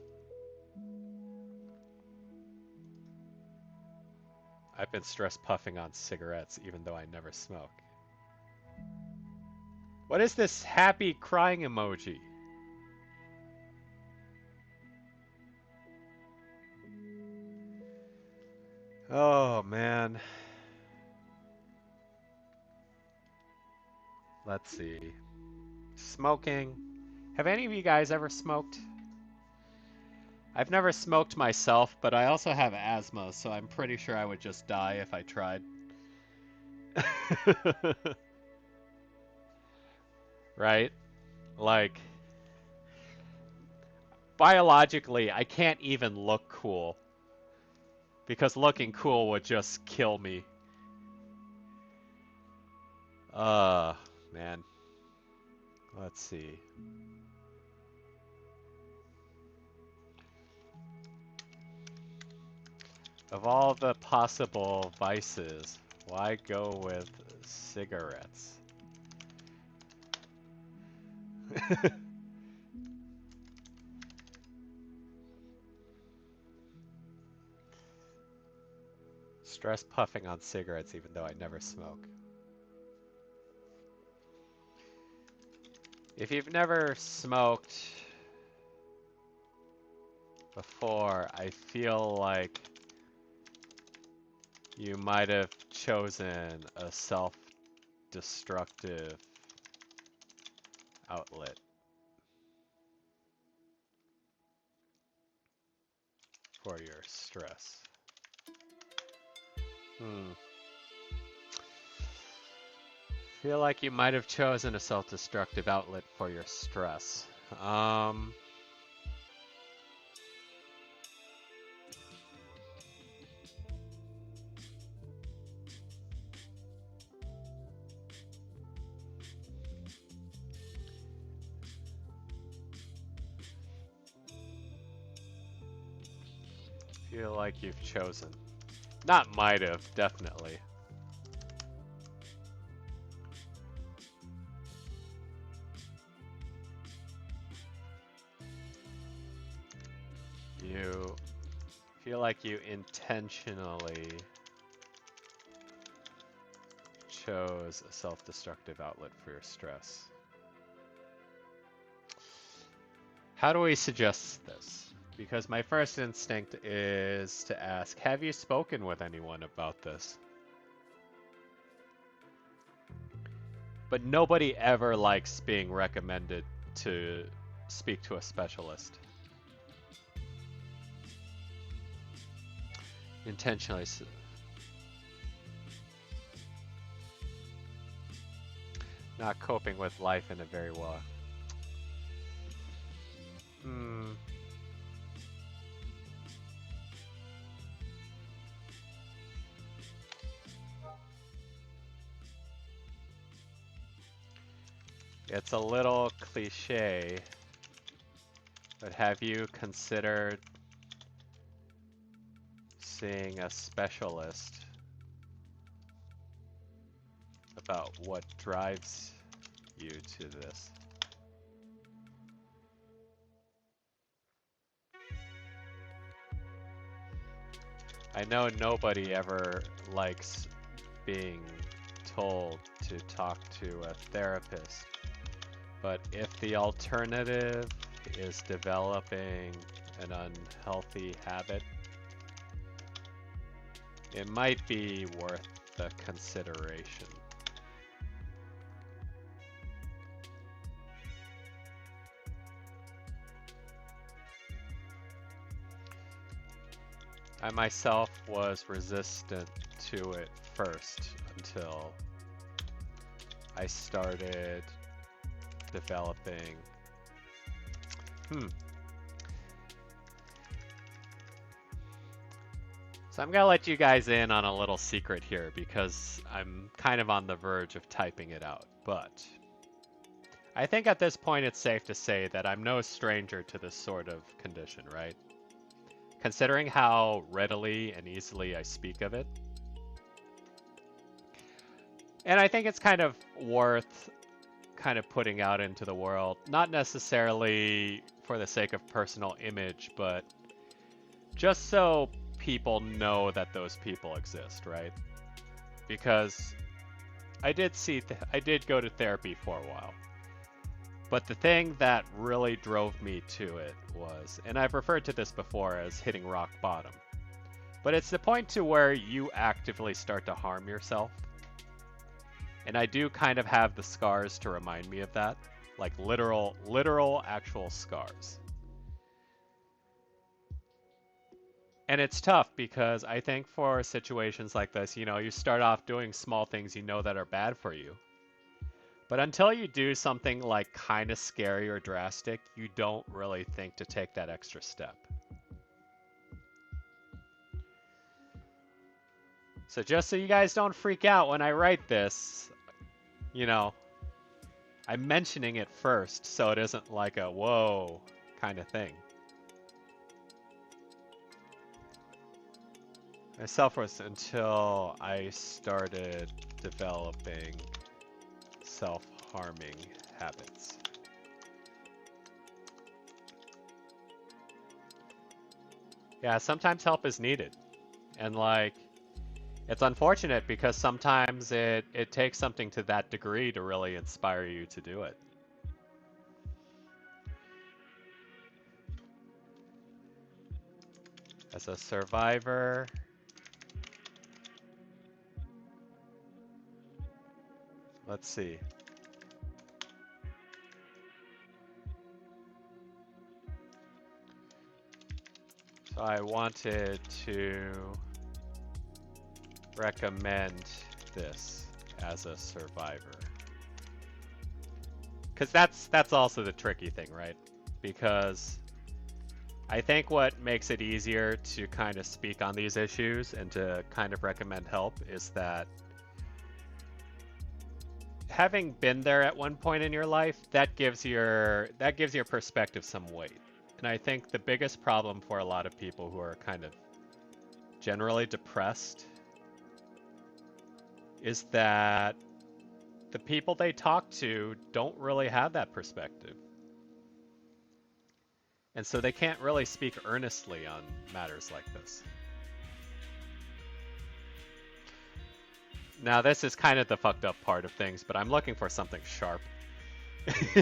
I've been stress puffing on cigarettes even though I never smoke. What is this happy crying emoji? Oh man. Let's see. Smoking. Have any of you guys ever smoked? I've never smoked myself, but I also have asthma, so I'm pretty sure I would just die if I tried. Right? Like, biologically, I can't even look cool. Because looking cool would just kill me. Man. Let's see. Of all the possible vices, why go with cigarettes? Stress puffing on cigarettes even though I never smoke. If you've never smoked before, I feel like you might have chosen a self-destructive outlet for your stress. Feel like you might have chosen a self-destructive outlet for your stress. Feel like you've chosen. Not might have, definitely. You feel like you intentionally chose a self-destructive outlet for your stress. How do we suggest this? Because my first instinct is to ask, have you spoken with anyone about this? But nobody ever likes being recommended to speak to a specialist. Intentionally. Not coping with life in a very well. It's a little cliche, but have you considered seeing a specialist about what drives you to this? I know nobody ever likes being told to talk to a therapist, but if the alternative is developing an unhealthy habit, it might be worth the consideration. I myself was resistant to it first until I started developing. So I'm gonna let you guys in on a little secret here because I'm kind of on the verge of typing it out. But I think at this point it's safe to say that I'm no stranger to this sort of condition, right? Considering how readily and easily I speak of it. And I think it's kind of worth kind of putting out into the world, not necessarily for the sake of personal image, but just so people know that those people exist, right? Because I did go to therapy for a while. But the thing that really drove me to it was, and I've referred to this before as hitting rock bottom, but it's the point to where you actively start to harm yourself. And I do kind of have the scars to remind me of that, like literal actual scars. And it's tough because I think for situations like this, you start off doing small things you know that are bad for you. But until you do something like kind of scary or drastic, you don't really think to take that extra step. So just so you guys don't freak out when I write this, I'm mentioning it first so it isn't like a whoa kind of thing. Myself was until I started developing self-harming habits. Yeah, sometimes help is needed. And it's unfortunate because sometimes it takes something to that degree to really inspire you to do it. As a survivor, let's see. So I wanted to recommend this as a survivor. Because that's also the tricky thing, right? Because I think what makes it easier to kind of speak on these issues and to kind of recommend help is that having been there at one point in your life, that gives your perspective some weight. And I think the biggest problem for a lot of people who are kind of generally depressed is that the people they talk to don't really have that perspective. And so they can't really speak earnestly on matters like this. Now, this is kind of the fucked up part of things, but I'm looking for something sharp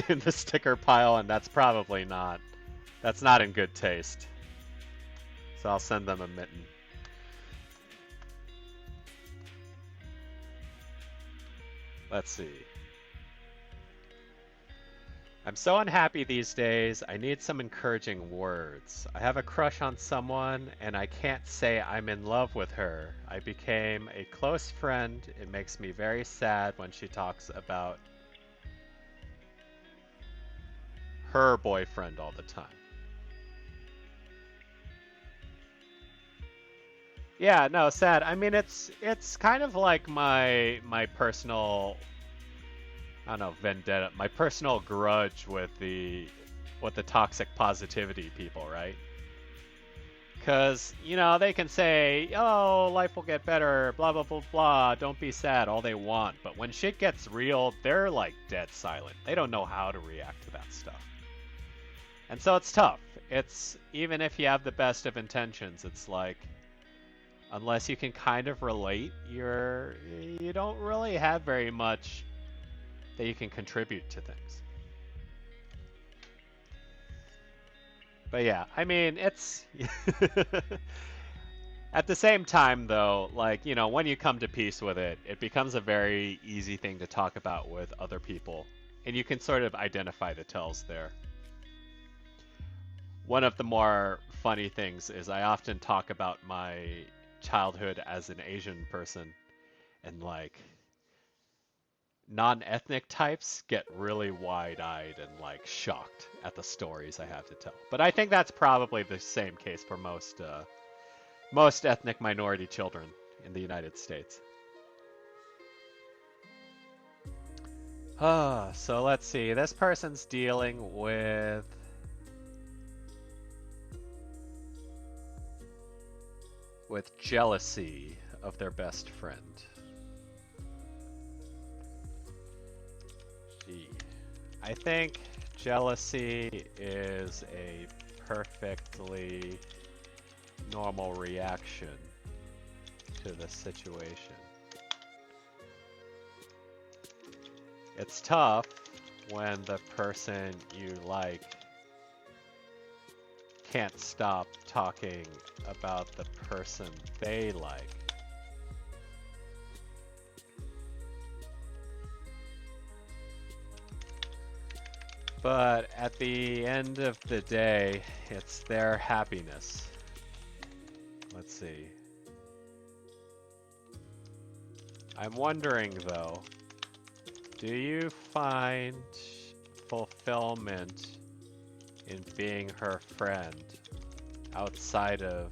in the sticker pile, and that's not in good taste. So I'll send them a mitten. Let's see. I'm so unhappy these days. I need some encouraging words. I have a crush on someone, and I can't say I'm in love with her. I became a close friend. It makes me very sad when she talks about her boyfriend all the time. Yeah, no, sad. I mean, it's kind of like my personal, I don't know, vendetta, my personal grudge with the toxic positivity people, right? Because, they can say, oh, life will get better, blah, blah, blah, blah, don't be sad, all they want. But when shit gets real, they're like dead silent. They don't know how to react to that stuff. And so it's tough. It's, even if you have the best of intentions, it's like, unless you can kind of relate, you don't really have very much that you can contribute to things. But yeah, I mean, it's at the same time though, like, when you come to peace with it, it becomes a very easy thing to talk about with other people. And you can sort of identify the tells there. One of the more funny things is I often talk about my childhood as an Asian person, and like non-ethnic types get really wide-eyed and like shocked at the stories I have to tell. But I think that's probably the same case for most ethnic minority children in the United States. So let's see. This person's dealing with jealousy of their best friend. Gee. I think jealousy is a perfectly normal reaction to the situation. It's tough when the person you like can't stop talking about the person they like. But at the end of the day, it's their happiness. Let's see. I'm wondering though, do you find fulfillment in being her friend outside of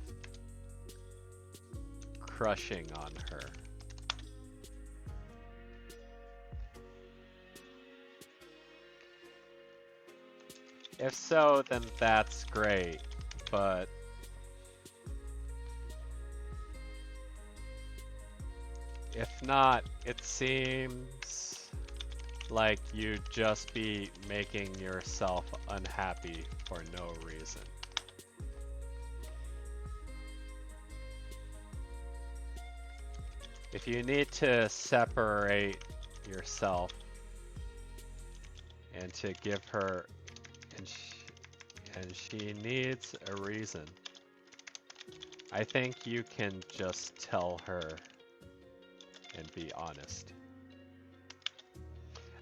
crushing on her? If so, then that's great, but if not, it seems like you'd just be making yourself unhappy for no reason. If you need to separate yourself and to give her, and she needs a reason, I think you can just tell her and be honest.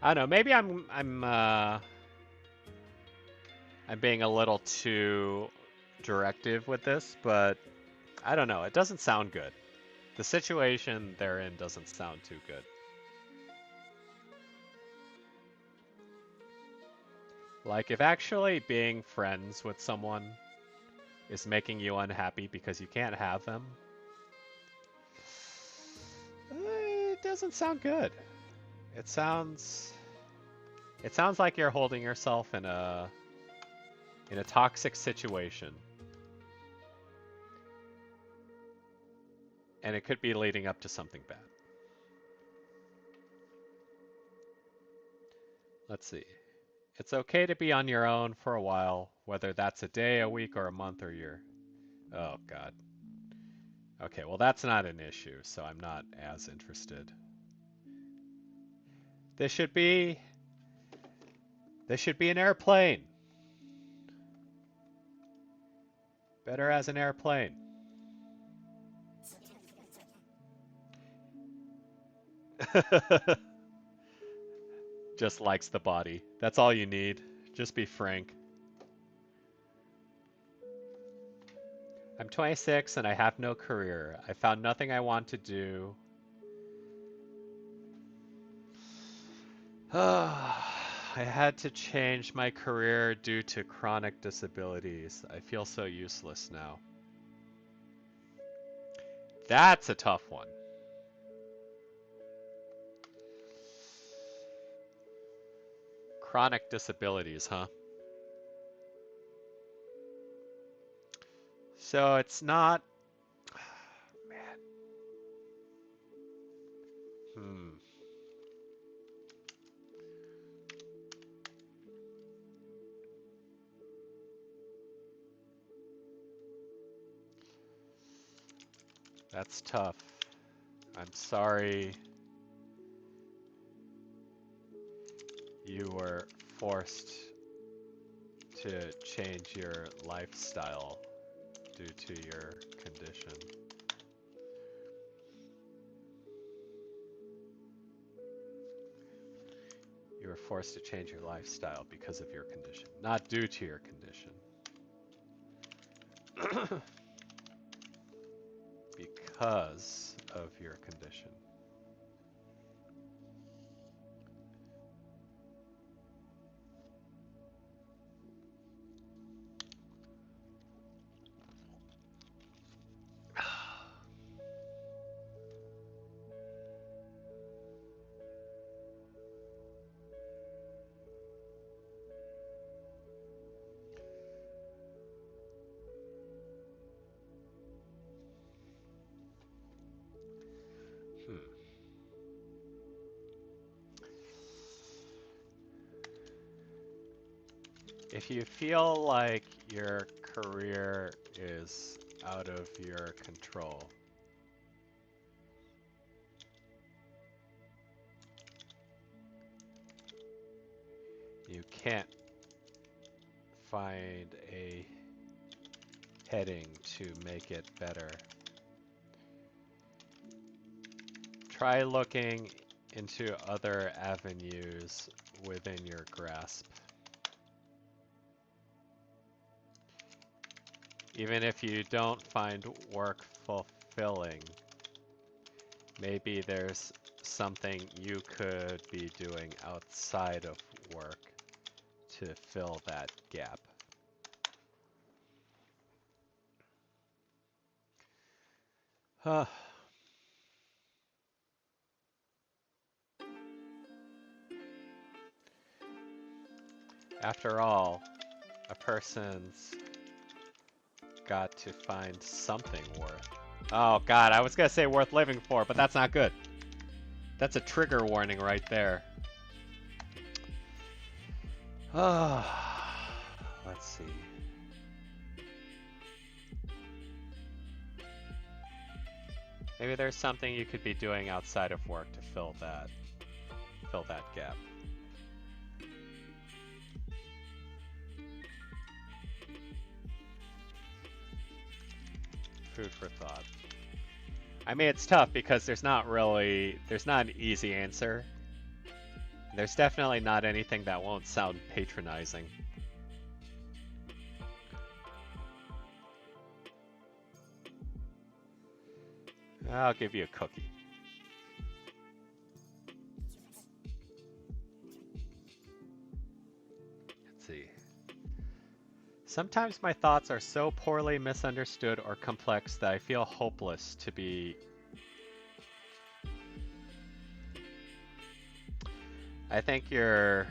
I don't know, maybe I'm being a little too directive with this, but I don't know, it doesn't sound good. The situation they're in doesn't sound too good. Like, if actually being friends with someone is making you unhappy because you can't have them, it doesn't sound good. It sounds like you're holding yourself in a toxic situation. And it could be leading up to something bad. Let's see. It's okay to be on your own for a while, whether that's a day, a week, or a month or year. Oh, God. Okay, well, that's not an issue, so I'm not as interested. This should be an airplane. Better as an airplane. Just likes the body. That's all you need. Just be frank. I'm 26 and I have no career. I found nothing I want to do. I had to change my career due to chronic disabilities. I feel so useless now. That's a tough one. Chronic disabilities, huh? So it's not... Man. That's tough. I'm sorry you were forced to change your lifestyle due to your condition. You were forced to change your lifestyle because of your condition, not due to your condition. Because of your condition. If you feel like your career is out of your control, you can't find a heading to make it better. Try looking into other avenues within your grasp. Even if you don't find work fulfilling, maybe there's something you could be doing outside of work to fill that gap. After all, a person's got to find something worth. Oh god, I was gonna say worth living for, but that's not good. That's a trigger warning right there. Let's see. Maybe there's something you could be doing outside of work to fill that gap. Food for thought. I mean, it's tough because there's not an easy answer. There's definitely not anything that won't sound patronizing. I'll give you a cookie. Let's see. Sometimes my thoughts are so poorly misunderstood or complex that I feel hopeless to be... I think your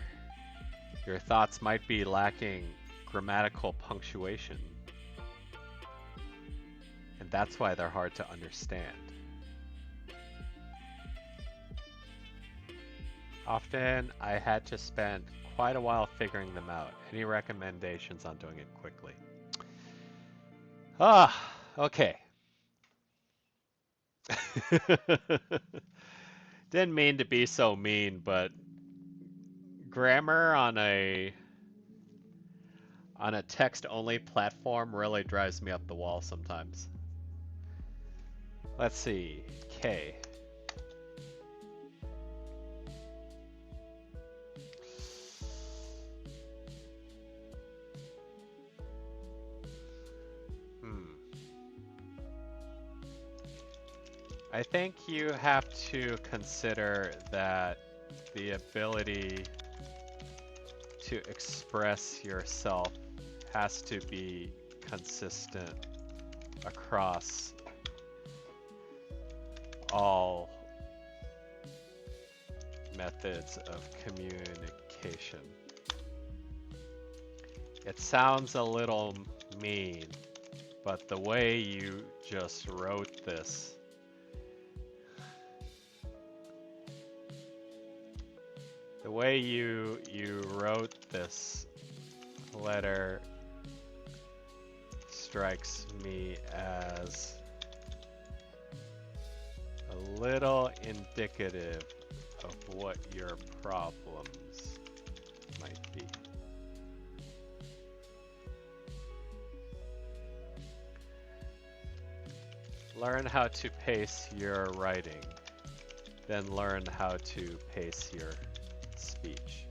thoughts might be lacking grammatical punctuation. And that's why they're hard to understand. Often, I had to spend quite a while figuring them out. Any recommendations on doing it quickly? Okay. Didn't mean to be so mean, but grammar on a text-only platform really drives me up the wall sometimes. Let's see. K. I think you have to consider that the ability to express yourself has to be consistent across all methods of communication. It sounds a little mean, but the way you just wrote this, the way you wrote this letter strikes me as a little indicative of what your problems might be. Learn how to pace your writing, then learn how to pace your speech.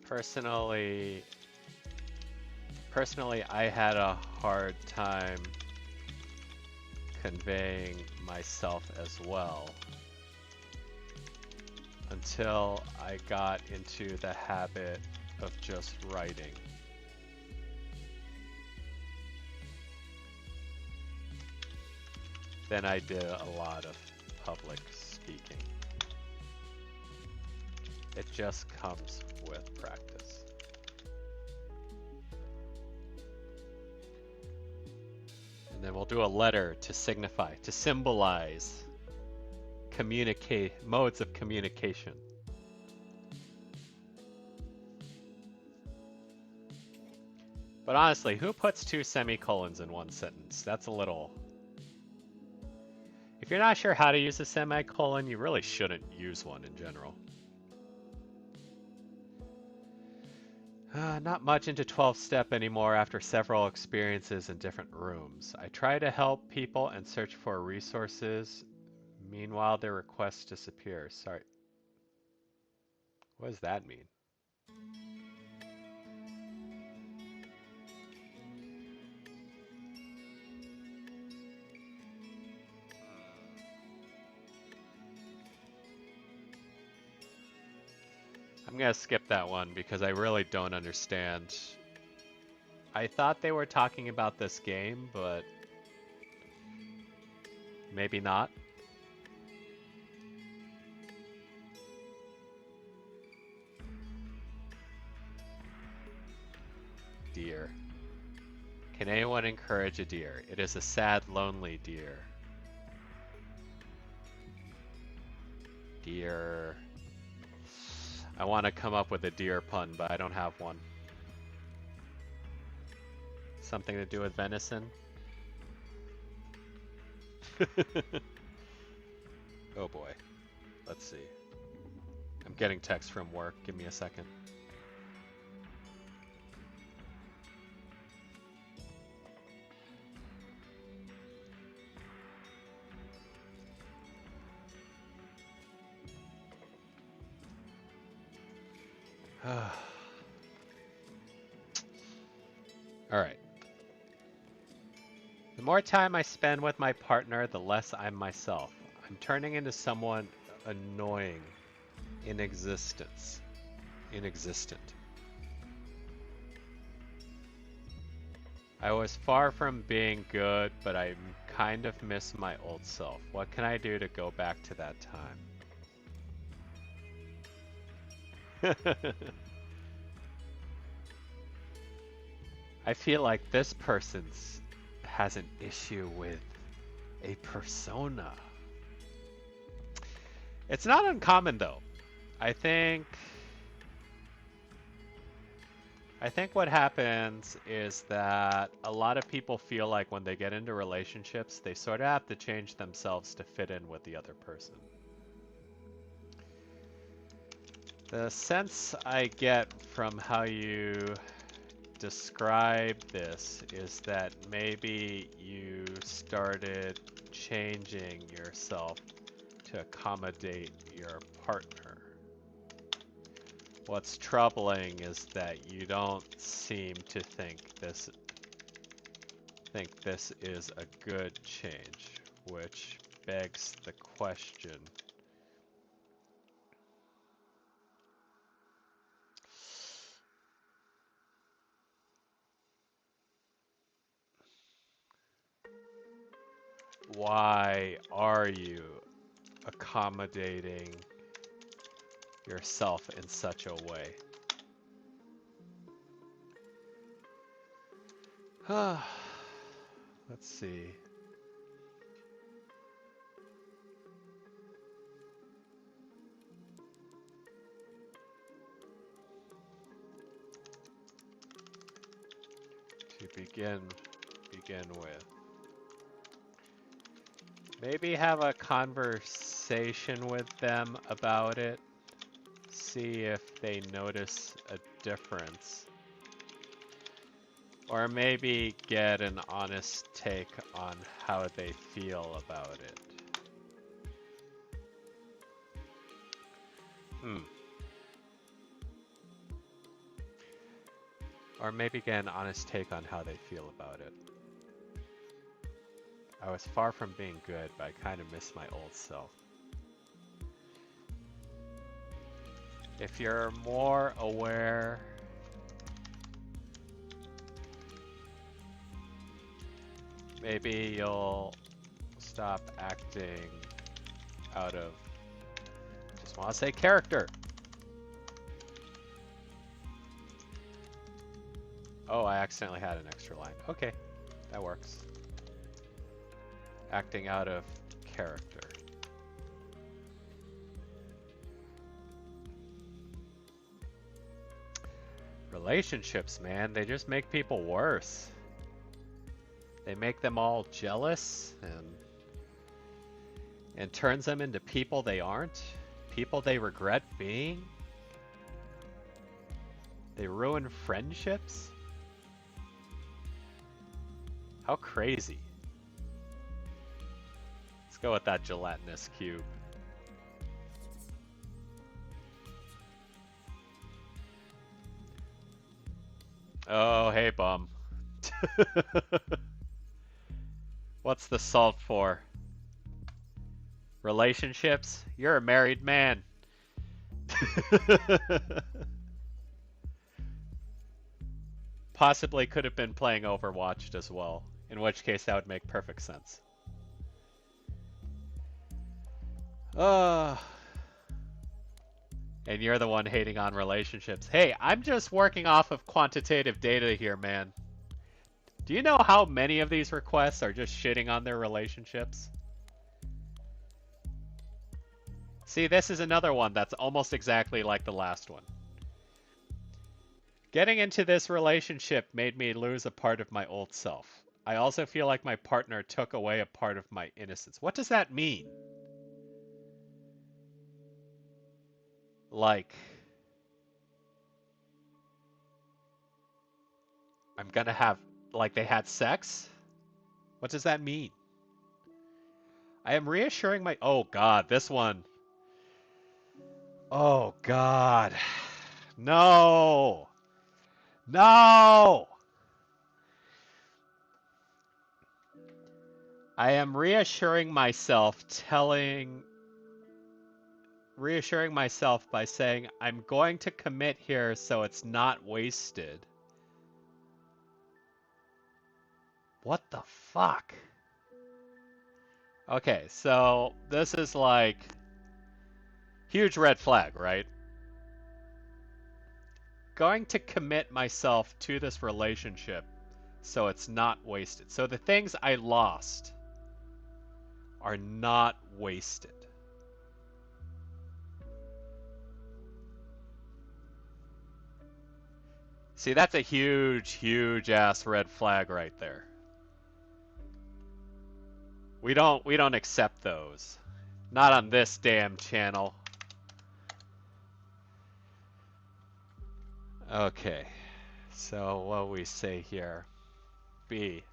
Personally, I had a hard time conveying myself as well until I got into the habit of just writing. Then I did a lot of public speaking. It just comes with practice. And then we'll do a letter to signify, to symbolize modes of communication. But honestly, who puts 2 semicolons in one sentence? That's a little... If you're not sure how to use a semicolon, you really shouldn't use one in general. Not much into 12-step anymore after several experiences in different rooms. I try to help people and search for resources. Meanwhile, their requests disappear. Sorry. What does that mean? I'm gonna skip that one because I really don't understand. I thought they were talking about this game, but maybe not. Deer. Can anyone encourage a deer? It is a sad, lonely deer. Deer. I want to come up with a deer pun, but I don't have one. Something to do with venison? Oh boy. Let's see. I'm getting text from work. Give me a second. Alright. The more time I spend with my partner, the less I'm myself. I'm turning into someone annoying, inexistent. I was far from being good, but I kind of miss my old self. What can I do to go back to that time? I feel like this person has an issue with a persona. It's not uncommon though. I think what happens is that a lot of people feel like when they get into relationships, they sort of have to change themselves to fit in with the other person. The sense I get from how you describe this is that maybe you started changing yourself to accommodate your partner. What's troubling is that you don't seem to think this is a good change, which begs the question. Why are you accommodating yourself in such a way? Let's see. To begin with. Maybe have a conversation with them about it. See if they notice a difference. Or maybe get an honest take on how they feel about it. Or maybe get an honest take on how they feel about it. I was far from being good, but I kind of miss my old self. If you're more aware, maybe you'll stop acting out of, just want to say character. Oh, I accidentally had an extra line. Okay, that works. Acting out of character. Relationships, man, they just make people worse. They make them all jealous and turns them into people they aren't, people they regret being. They ruin friendships. How crazy. Let's go with that gelatinous cube. Oh, hey, bum. What's the salt for? Relationships? You're a married man. Possibly could have been playing Overwatch as well, in which case that would make perfect sense. And you're the one hating on relationships. Hey, I'm just working off of quantitative data here, man. Do you know how many of these requests are just shitting on their relationships? See, this is another one that's almost exactly like the last one. Getting into this relationship made me lose a part of my old self. I also feel like my partner took away a part of my innocence. What does that mean? Like, I'm gonna have, like they had sex? What does that mean? I am reassuring my, oh God, this one. Oh God. No. No. I am reassuring myself by saying I'm going to commit here so it's not wasted. What the fuck? Okay, so this is like huge red flag, right? Going to commit myself to this relationship so it's not wasted. So the things I lost are not wasted. See, that's a huge, huge ass red flag right there. We don't accept those. Not on this damn channel. Okay. So what we say here? B.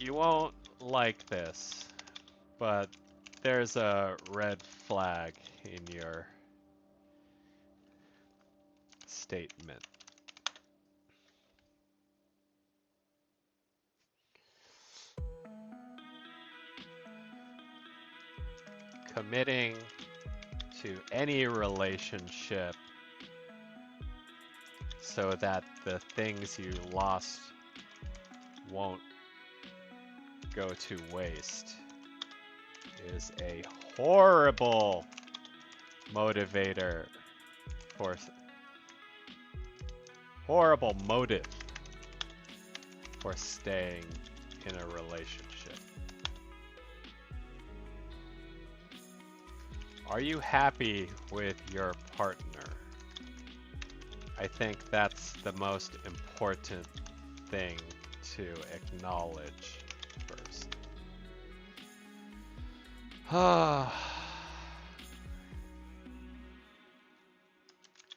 You won't like this, but there's a red flag in your statement. Committing to any relationship so that the things you lost won't go to waste is a horrible motivator for horrible motive for staying in a relationship. Are you happy with your partner? I think that's the most important thing to acknowledge first.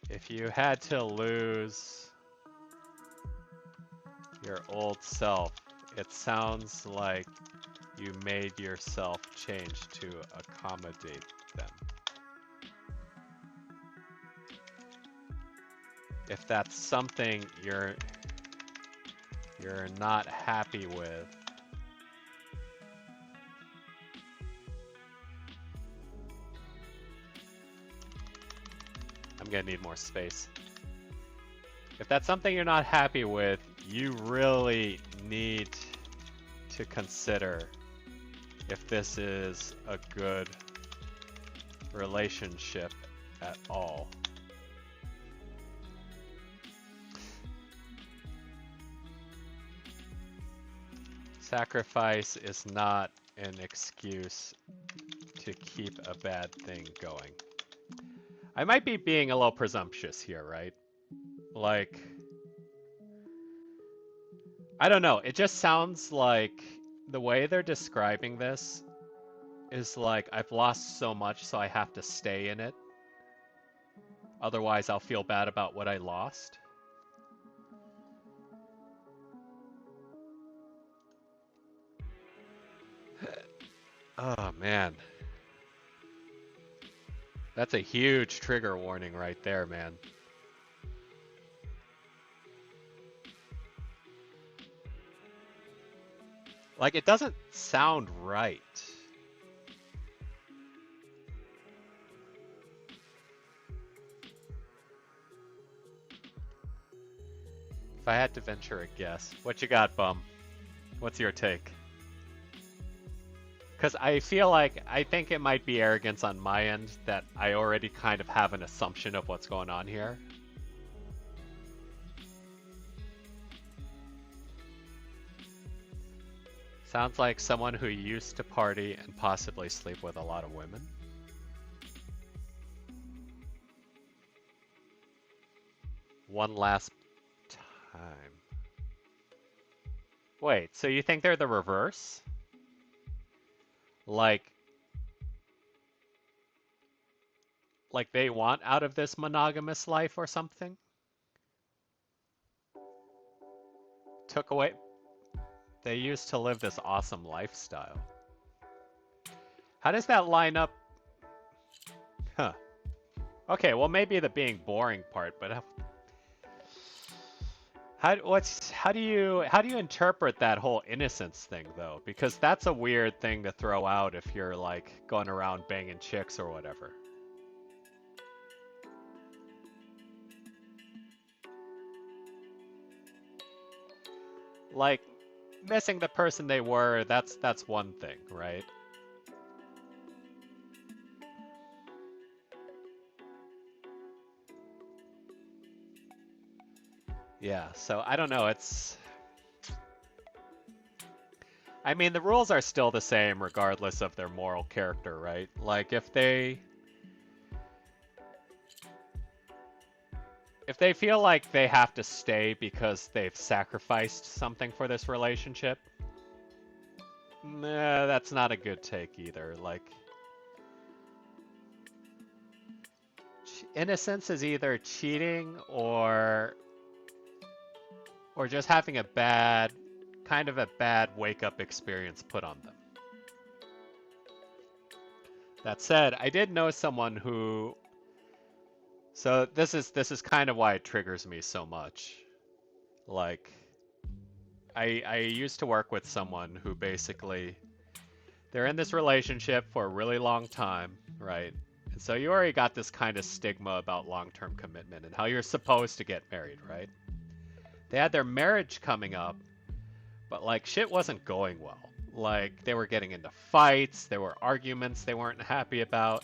If you had to lose your old self, it sounds like you made yourself change to accommodate them. If that's something you're not happy with, I'm gonna need more space. If that's something you're not happy with, you really need to consider if this is a good relationship at all. Sacrifice is not an excuse to keep a bad thing going. I might be being a little presumptuous here, right? Like, I don't know. It just sounds like the way they're describing this is like I've lost so much, so I have to stay in it. Otherwise, I'll feel bad about what I lost. Oh, man. That's a huge trigger warning right there, man. Like, it doesn't sound right. If I had to venture a guess, what you got, Bum? What's your take? Because I feel like, I think it might be arrogance on my end that I already kind of have an assumption of what's going on here. Sounds like someone who used to party and possibly sleep with a lot of women. One last time. Wait, so you think they're the reverse? Like they want out of this monogamous life or something? Took away. They used to live this awesome lifestyle. How does that line up? Huh. Okay, well maybe the being boring part, but how do you interpret that whole innocence thing though? Because that's a weird thing to throw out if you're like going around banging chicks or whatever. Like missing the person they were, that's one thing, right? Yeah, so I don't know, I mean, the rules are still the same regardless of their moral character, right? Like, if they feel like they have to stay because they've sacrificed something for this relationship, nah, that's not a good take either. Like, innocence is either cheating or just having a bad wake-up experience put on them. That said, I did know someone who... So this is kind of why it triggers me so much. Like, I used to work with someone who basically... They're in this relationship for a really long time, right? And so you already got this kind of stigma about long-term commitment and how you're supposed to get married, right? They had their marriage coming up, but like shit wasn't going well. Like they were getting into fights, there were arguments they weren't happy about.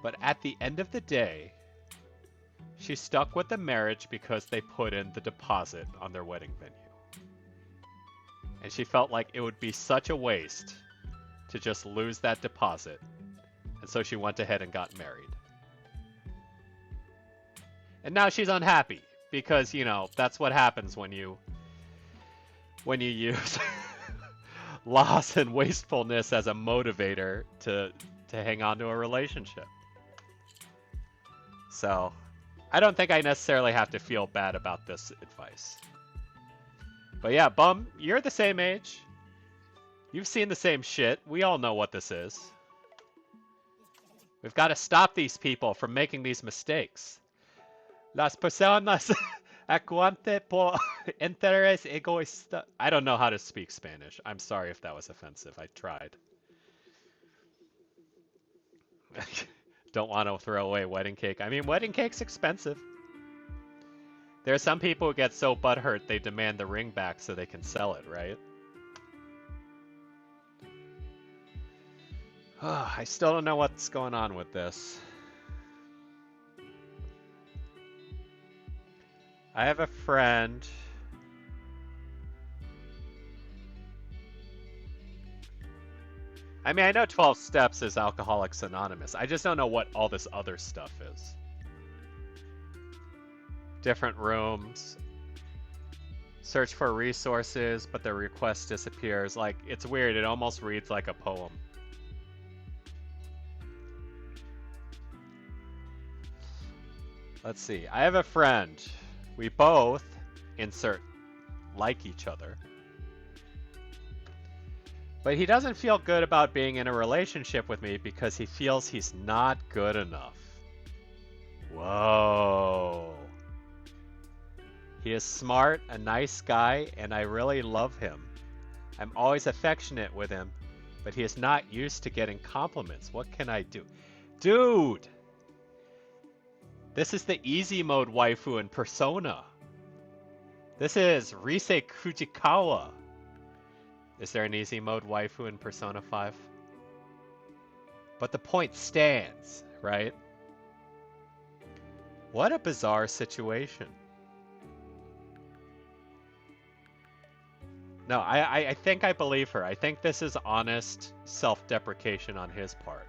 But at the end of the day, she stuck with the marriage because they put in the deposit on their wedding venue. And she felt like it would be such a waste to just lose that deposit. And so she went ahead and got married. And now she's unhappy because, you know, that's what happens when you when you use loss and wastefulness as a motivator to hang on to a relationship. So, I don't think I necessarily have to feel bad about this advice. But yeah, Bum, you're the same age. You've seen the same shit. We all know what this is. We've got to stop these people from making these mistakes. Las personas acuante por interés egoísta. I don't know how to speak Spanish. I'm sorry if that was offensive. I tried. Don't want to throw away wedding cake. I mean, wedding cake's expensive. There are some people who get so butthurt they demand the ring back so they can sell it, right? I still don't know what's going on with this. I have a friend. I mean, I know 12 Steps is Alcoholics Anonymous. I just don't know what all this other stuff is. Different rooms. Search for resources, but the request disappears. Like, it's weird. It almost reads like a poem. Let's see. I have a friend. We both insert like each other. But he doesn't feel good about being in a relationship with me because he feels he's not good enough. Whoa. He is smart, a nice guy, and I really love him. I'm always affectionate with him, but he is not used to getting compliments. What can I do? Dude! This is the easy mode waifu in Persona. This is Rise Kujikawa. Is there an easy mode waifu in Persona 5? But the point stands, right? What a bizarre situation. No, I think I believe her. I think this is honest self-deprecation on his part.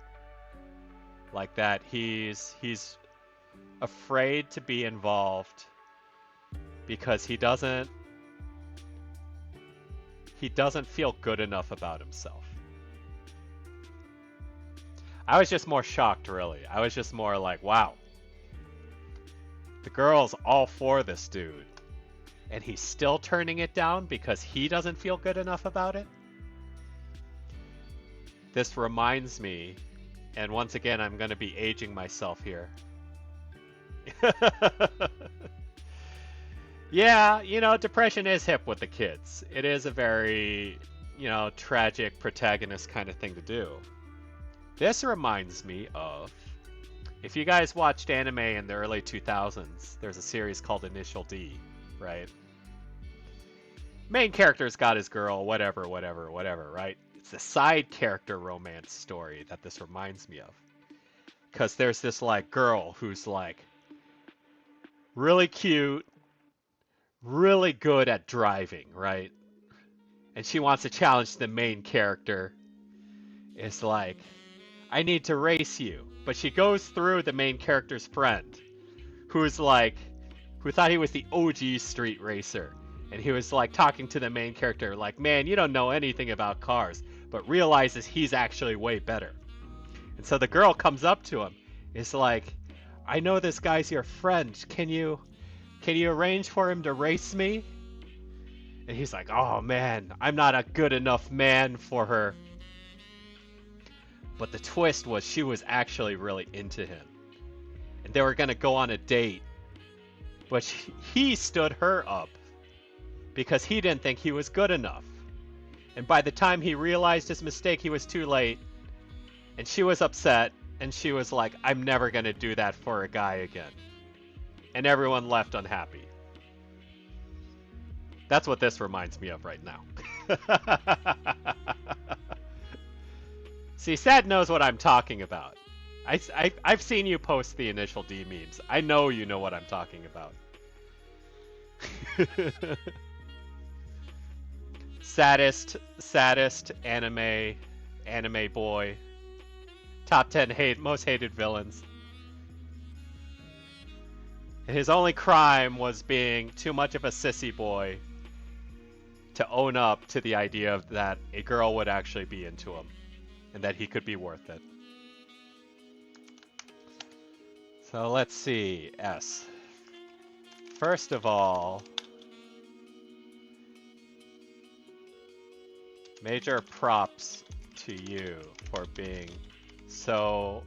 Like that he's afraid to be involved because he doesn't feel good enough about himself. I was just more shocked, really. I was just more like, wow. The girl's all for this dude. And he's still turning it down because he doesn't feel good enough about it? This reminds me, and once again, I'm going to be aging myself here. Yeah, you know, depression is hip with the kids. It is a very, you know, tragic protagonist kind of thing to do. This reminds me of, if you guys watched anime in the early 2000s, there's a series called Initial D, right? Main character's got his girl, whatever, right? It's the side character romance story that this reminds me of. Because there's this, like, girl who's, like, really cute, really good at driving, right? And she wants to challenge the main character. It's like, I need to race you. But she goes through the main character's friend, who's like, who thought he was the OG street racer. And he was like talking to the main character like, man, you don't know anything about cars, but realizes he's actually way better. And so the girl comes up to him. It's like, I know this guy's your friend. Can you arrange for him to race me? And he's like, oh man, I'm not a good enough man for her. But the twist was she was actually really into him. And they were going to go on a date. But he stood her up because he didn't think he was good enough. And by the time he realized his mistake, he was too late. And she was upset. And she was like, I'm never going to do that for a guy again. And everyone left unhappy. That's what this reminds me of right now. See, Sad knows what I'm talking about. I've seen you post the Initial D memes. I know you know what I'm talking about. Saddest anime boy. Top 10 most hated villains. And his only crime was being too much of a sissy boy to own up to the idea of that a girl would actually be into him and that he could be worth it. So let's see, S. First of all, major props to you for being so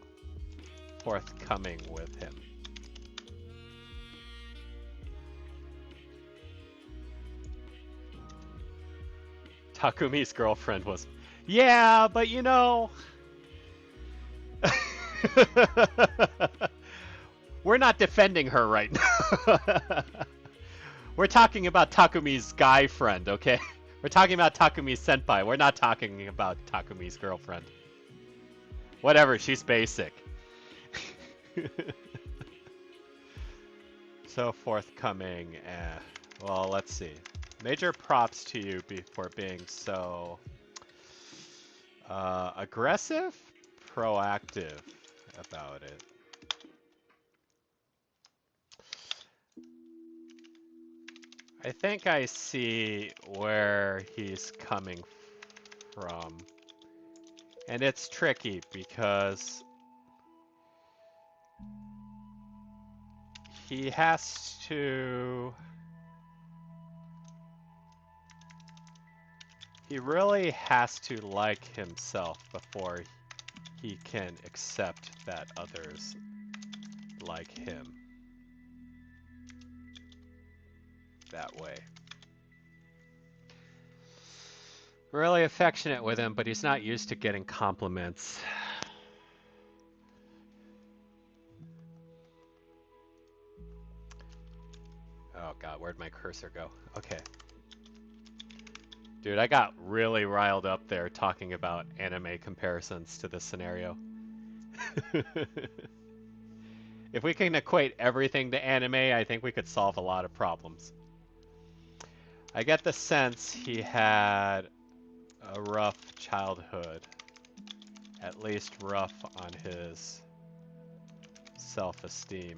forthcoming with him. Takumi's girlfriend was, yeah, but you know, we're not defending her right now. We're talking about Takumi's guy friend, okay? We're talking about Takumi's senpai. We're not talking about Takumi's girlfriend. Whatever, she's basic. So forthcoming. Well, let's see. Major props to you for being so aggressive, proactive about it. I think I see where he's coming from. And it's tricky because he has to... He really has to like himself before he can accept that others like him that way. Really affectionate with him, but he's not used to getting compliments. Oh god, where'd my cursor go? Okay. Dude, I got really riled up there talking about anime comparisons to this scenario. If we can equate everything to anime, I think we could solve a lot of problems. I get the sense he had a rough childhood, at least rough on his self-esteem.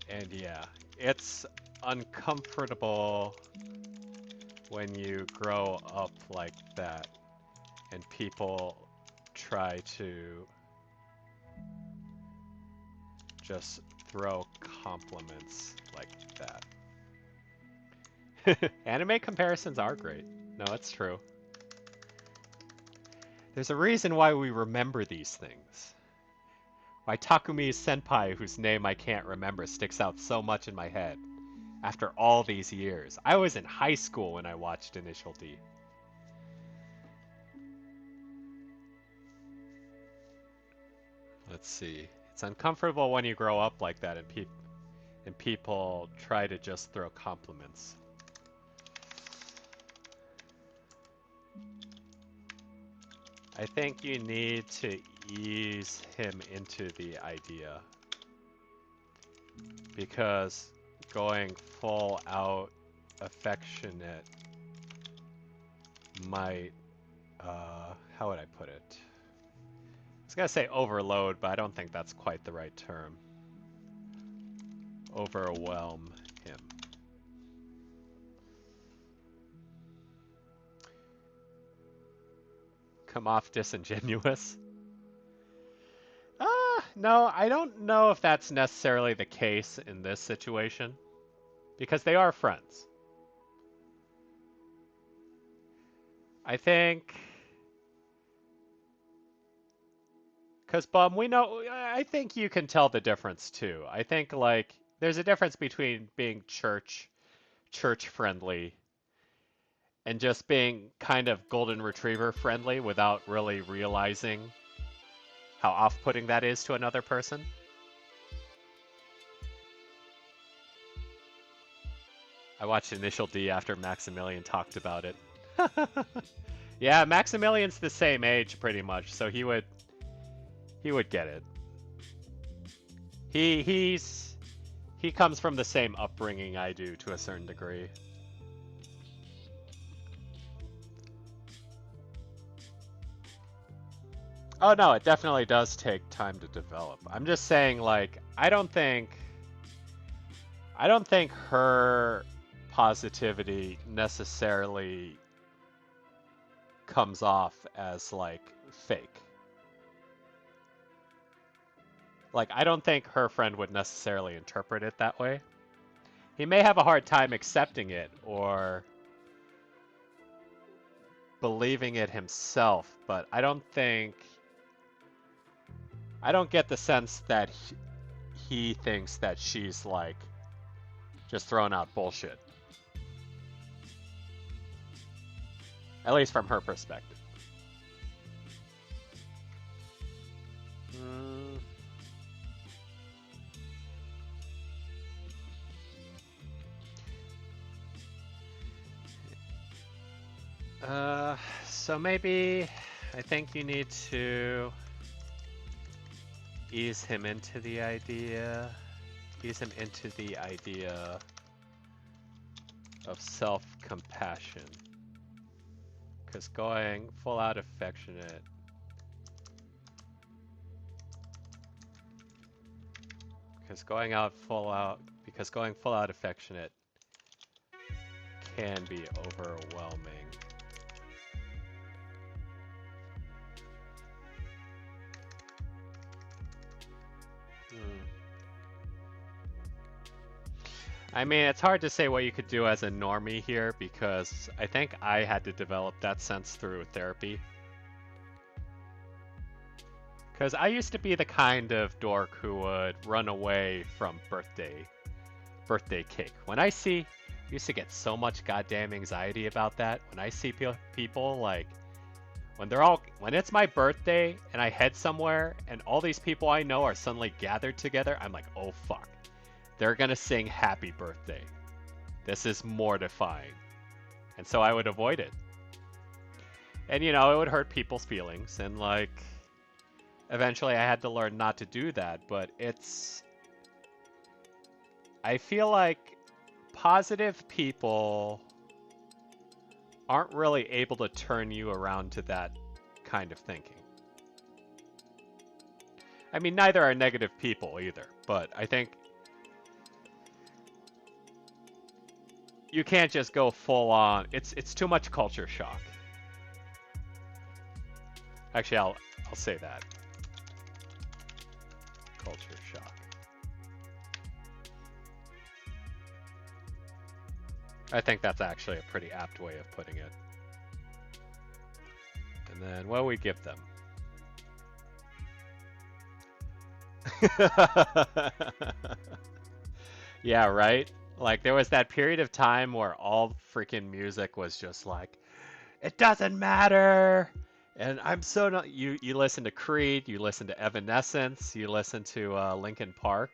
And yeah, it's uncomfortable when you grow up like that and people try to just throw compliments like that. Anime comparisons are great. No, it's true. There's a reason why we remember these things. Why Takumi's senpai, whose name I can't remember, sticks out so much in my head after all these years. I was in high school when I watched Initial D. Let's see. It's uncomfortable when you grow up like that and people try to just throw compliments. I think you need to ease him into the idea, because going full out affectionate might, how would I put it? I was gonna say overload, but I don't think that's quite the right term. Overwhelm him. Come off disingenuous? No, I don't know if that's necessarily the case in this situation, because they are friends. I think, because Bum, I think you can tell the difference too. I think like there's a difference between being church friendly and just being kind of golden retriever friendly without really realizing how off-putting that is to another person. I watched Initial D after Maximilian talked about it. Yeah, Maximilian's the same age pretty much, so he would get it. He comes from the same upbringing I do to a certain degree. Oh no, it definitely does take time to develop. I'm just saying, like, I don't think her positivity necessarily comes off as like fake. Like, I don't think her friend would necessarily interpret it that way. He may have a hard time accepting it or believing it himself, but I don't get the sense that he thinks that she's like just throwing out bullshit. At least from her perspective. Mm. So maybe I think you need to ease him into the idea of self-compassion. Because going full out affectionate going full out affectionate can be overwhelming. I mean, it's hard to say what you could do as a normie here because I think I had to develop that sense through therapy. Because I used to be the kind of dork who would run away from birthday cake. I used to get so much goddamn anxiety about that. When I see people like, when it's my birthday and I head somewhere and all these people I know are suddenly gathered together, I'm like, oh fuck. They're gonna sing happy birthday. This is mortifying. And so I would avoid it. And it would hurt people's feelings and like eventually I had to learn not to do that, but I feel like positive people aren't really able to turn you around to that kind of thinking. I mean, neither are negative people either, but I think you can't just go full on. It's too much culture shock. Actually, I'll say that. Culture shock. I think that's actually a pretty apt way of putting it. And then what do we give them? Yeah, right? Like there was that period of time where all freaking music was just like, it doesn't matter. And I'm so not. You listen to Creed, you listen to Evanescence, you listen to Linkin Park.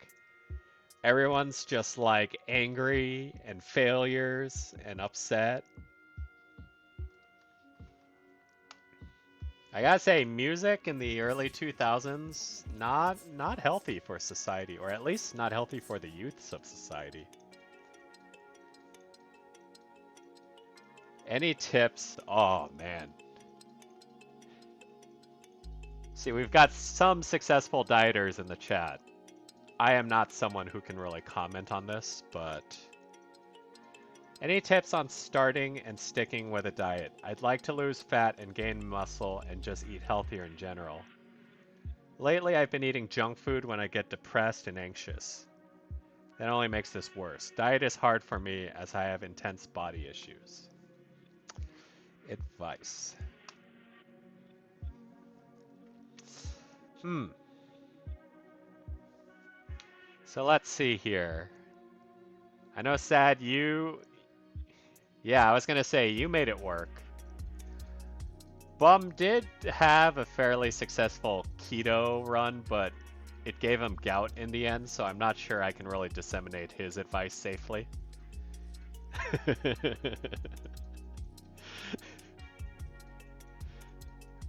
Everyone's just like angry and failures and upset. I gotta say, music in the early 2000s not healthy for society, or at least not healthy for the youths of society. Any tips? Oh man. See, we've got some successful dieters in the chat. I am not someone who can really comment on this, but any tips on starting and sticking with a diet? I'd like to lose fat and gain muscle and just eat healthier in general. Lately, I've been eating junk food when I get depressed and anxious. That only makes this worse. Diet is hard for me as I have intense body issues. Advice. So let's see here. I know, Sad, yeah, I was gonna say, you made it work. Bum did have a fairly successful keto run, but it gave him gout in the end, so I'm not sure I can really disseminate his advice safely.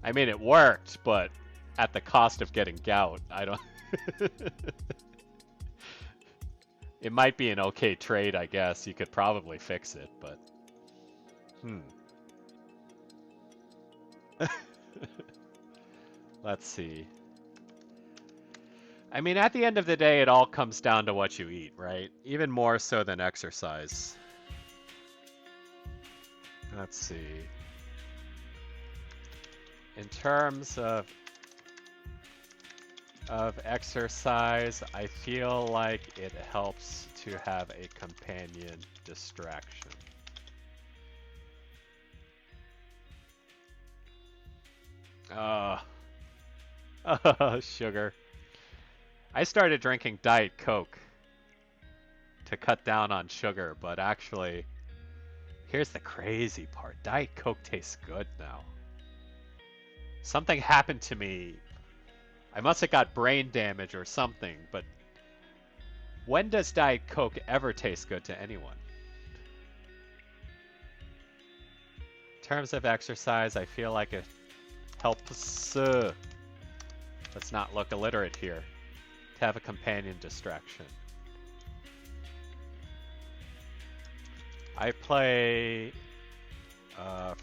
I mean, it worked, but at the cost of getting gout. I don't... It might be an okay trade, I guess. You could probably fix it, but... Let's see. I mean, at the end of the day, it all comes down to what you eat, right? Even more so than exercise. Let's see. In terms of exercise, I feel like it helps to have a companion distraction. Oh, sugar. I started drinking Diet Coke to cut down on sugar, but actually, here's the crazy part. Diet Coke tastes good now. Something happened to me. I must have got brain damage or something, but when does Diet Coke ever taste good to anyone? In terms of exercise, I feel like it helps, let's not look illiterate here, to have a companion distraction. I play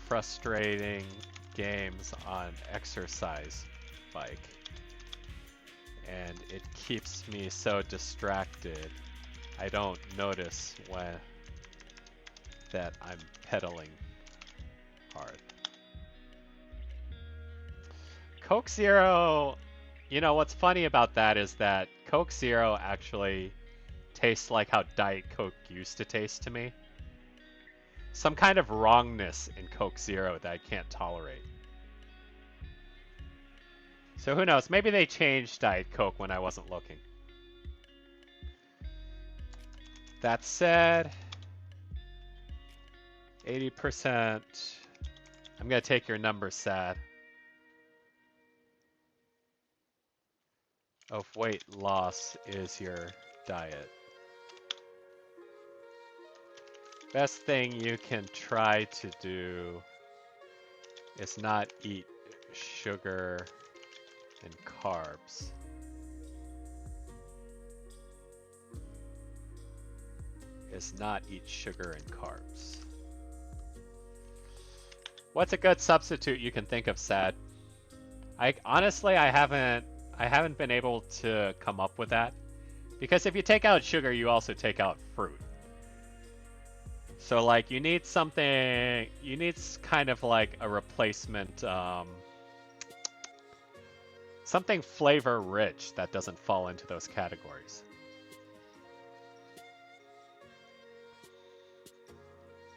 frustrating games on exercise bike, and it keeps me so distracted I don't notice that I'm pedaling hard. Coke Zero, you know what's funny about that is that Coke Zero actually tastes like how Diet Coke used to taste to me. Some kind of wrongness in Coke Zero that I can't tolerate. So who knows, maybe they changed Diet Coke when I wasn't looking. That said, 80%, I'm gonna take your number, Sad, of weight loss is your diet. Best thing you can try to do is not eat sugar and carbs. Is not eat sugar and carbs. What's a good substitute you can think of, Sad? Honestly, I haven't been able to come up with that. Because if you take out sugar, you also take out fruit. So like you need something, you need kind of like a replacement, something flavor rich that doesn't fall into those categories.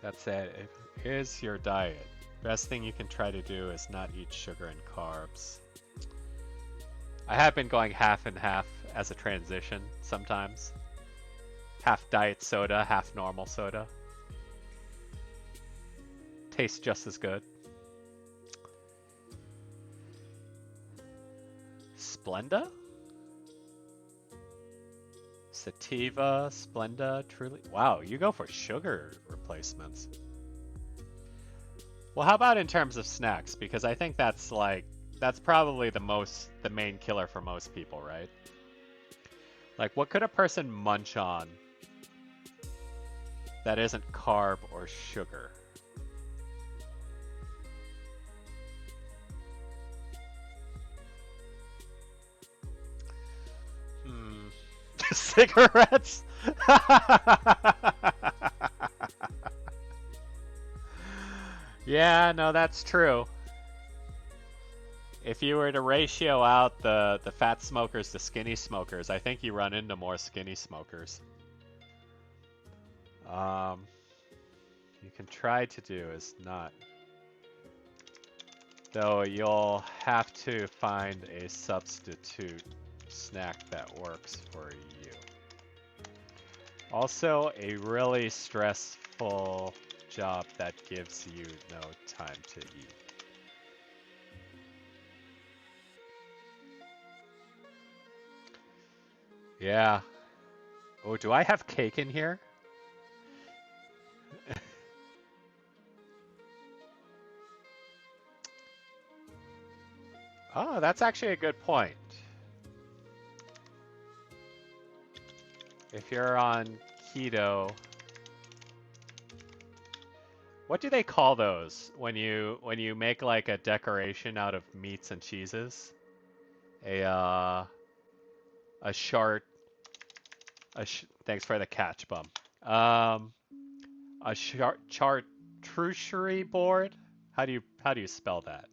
That's it. Here's your diet. Best thing you can try to do is not eat sugar and carbs. I have been going half and half as a transition sometimes. Half diet soda, half normal soda. Tastes just as good. Splenda? Sativa, Splenda, Truly. Wow, you go for sugar replacements. Well, how about in terms of snacks? Because I think that's probably the main killer for most people, right? Like, what could a person munch on that isn't carb or sugar? Cigarettes? Yeah, no, that's true. If you were to ratio out the fat smokers to skinny smokers, I think you run into more skinny smokers. You can try to do is not. Though you'll have to find a substitute snack that works for you. Also, a really stressful job that gives you no time to eat. Yeah. Oh, do I have cake in here? Oh, that's actually a good point. If you're on keto, what do they call those when you make like a decoration out of meats and cheeses? a short thanks for the catch, bum. Um, a chartreuse board. How do you spell that?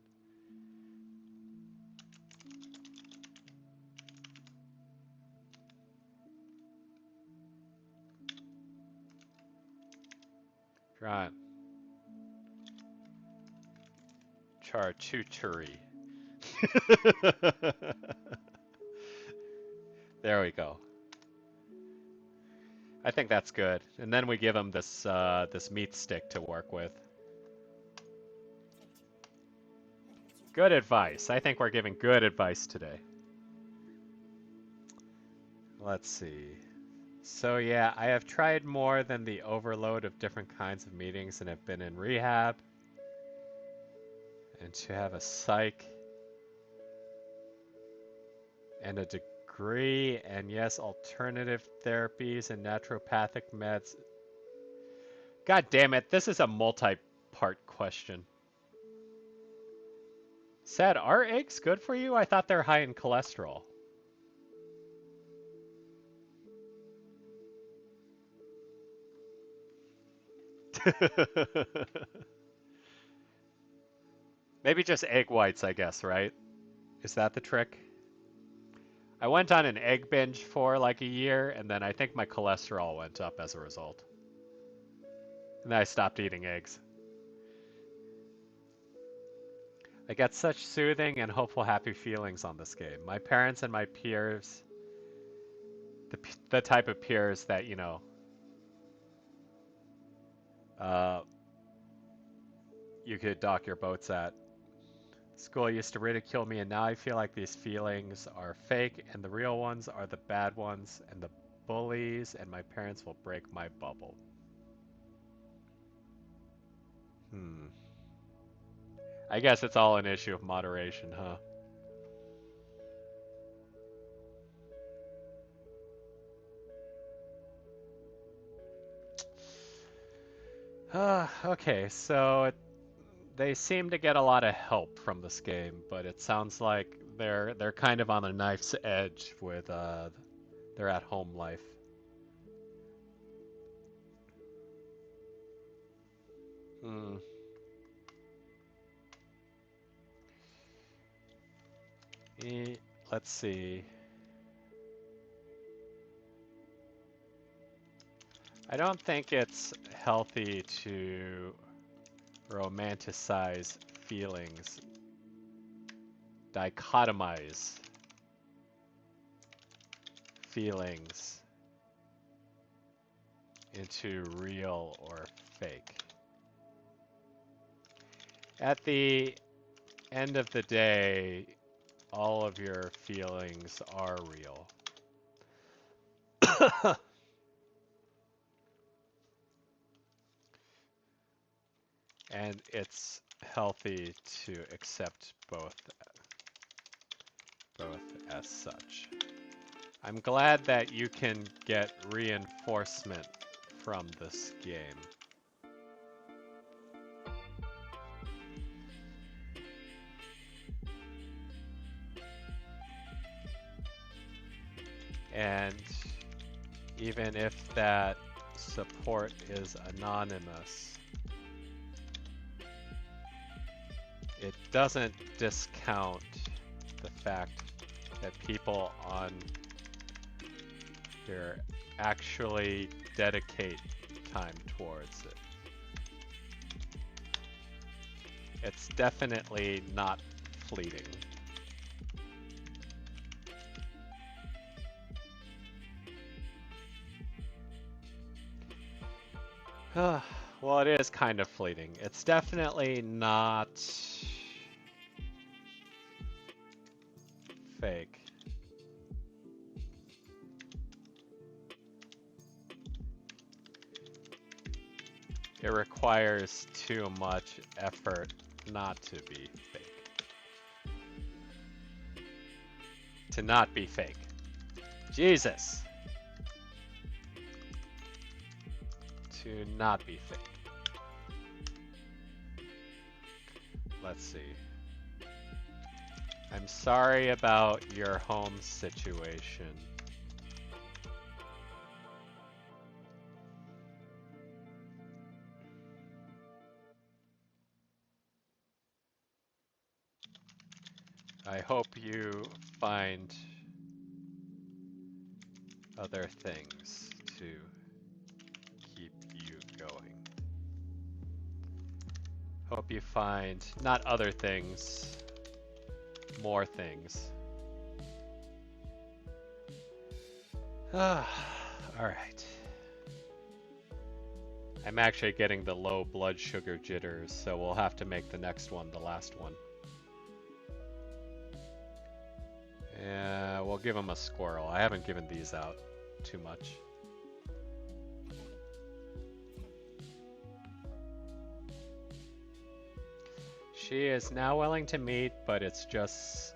Right. Charcuterie. There we go. I think that's good. And then we give him this meat stick to work with. Good advice. I think we're giving good advice today. Let's see. So yeah, I have tried more than the overload of different kinds of meetings and have been in rehab. And to have a psych and a degree, and yes, alternative therapies and naturopathic meds. God damn it, this is a multi-part question. Sad, are eggs good for you? I thought they're high in cholesterol. Maybe just egg whites, I guess, right? Is that the trick? I went on an egg binge for like a year, and then I think my cholesterol went up as a result. And then I stopped eating eggs. I get such soothing and hopeful, happy feelings on this game. My parents and my peers, the type of peers that, uh, you could dock your boats at. School used to ridicule me, and now I feel like these feelings are fake, and the real ones are the bad ones, and the bullies, and my parents will break my bubble. I guess it's all an issue of moderation, huh? Okay, so they seem to get a lot of help from this game, but it sounds like they're kind of on a knife's edge with their at-home life. Hmm. Let's see. I don't think it's healthy to romanticize feelings, dichotomize feelings into real or fake. At the end of the day, all of your feelings are real. And it's healthy to accept both as such. I'm glad that you can get reinforcement from this game. And even if that support is anonymous, it doesn't discount the fact that people on here actually dedicate time towards it. It's definitely not fleeting. Well, it is kind of fleeting. It's definitely not fake. It requires too much effort not to be fake. To not be fake. Jesus! To not be fake. Let's see. I'm sorry about your home situation. I hope you find other things to keep you going. Hope you find not other things, more things. Alright. I'm actually getting the low blood sugar jitters, so we'll have to make the next one the last one. Yeah, we'll give him a squirrel. I haven't given these out too much. She is now willing to meet, but it's just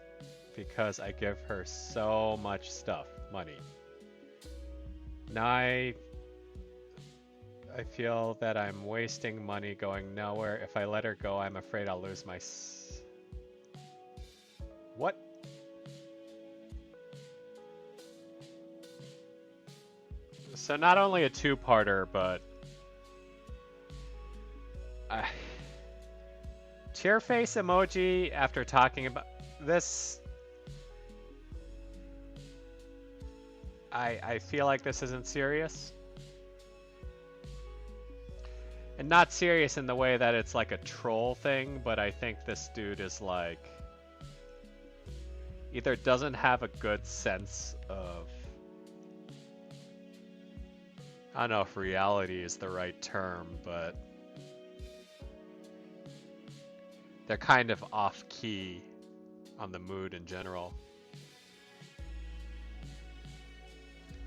because I give her so much stuff, money. Now I feel that I'm wasting money going nowhere. If I let her go, I'm afraid I'll lose my What? So not only a two-parter, but tear face emoji after talking about this. I feel like this isn't serious. And not serious in the way that it's like a troll thing, but I think this dude is like either doesn't have a good sense of, I don't know if reality is the right term, but they're kind of off key on the mood in general.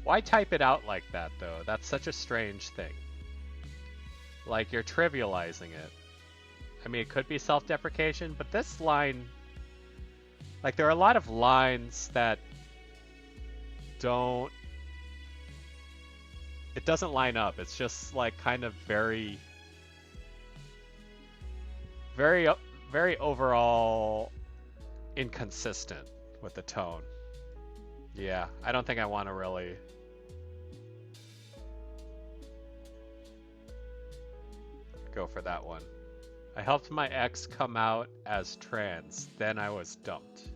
Why type it out like that though? That's such a strange thing. Like you're trivializing it. I mean, it could be self-deprecation, but this line, like there are a lot of lines that don't, it doesn't line up. It's just like kind of very overall inconsistent with the tone. Yeah, I don't think I want to really go for that one. I helped my ex come out as trans, then I was dumped.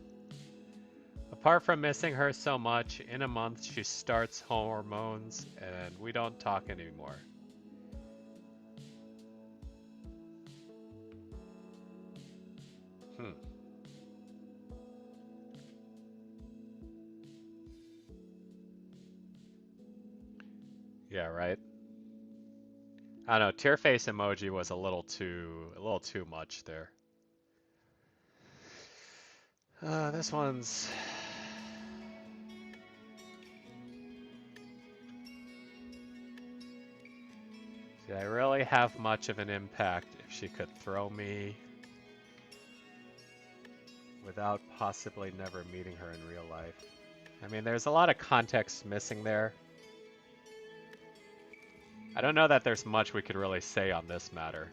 Apart from missing her so much, in a month she starts hormones and we don't talk anymore. Yeah, right. I don't know, tear face emoji was a little too much there. This one's did I really have much of an impact if she could throw me without possibly never meeting her in real life? I mean, there's a lot of context missing there. I don't know that there's much we could really say on this matter.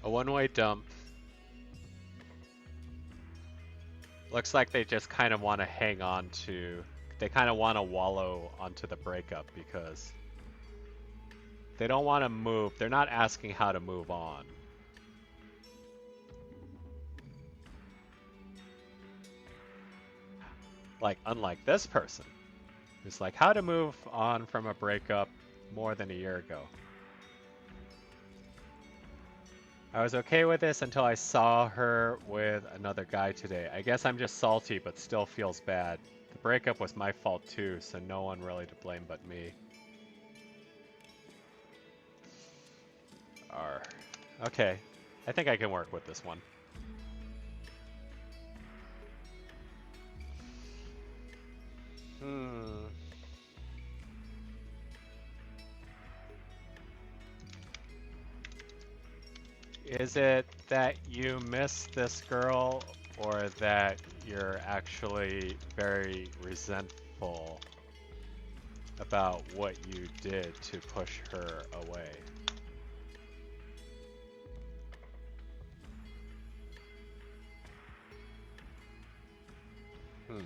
A one-way dump. Looks like they just kind of want to hang on to, they kind of want to wallow onto the breakup because they don't want to move. They're not asking how to move on. Like, unlike this person, who's like, how to move on from a breakup more than a year ago. I was okay with this until I saw her with another guy today. I guess I'm just salty, but still feels bad. The breakup was my fault too, so no one really to blame but me. Okay, I think I can work with this one. Is it that you miss this girl or that you're actually very resentful about what you did to push her away? Hmm.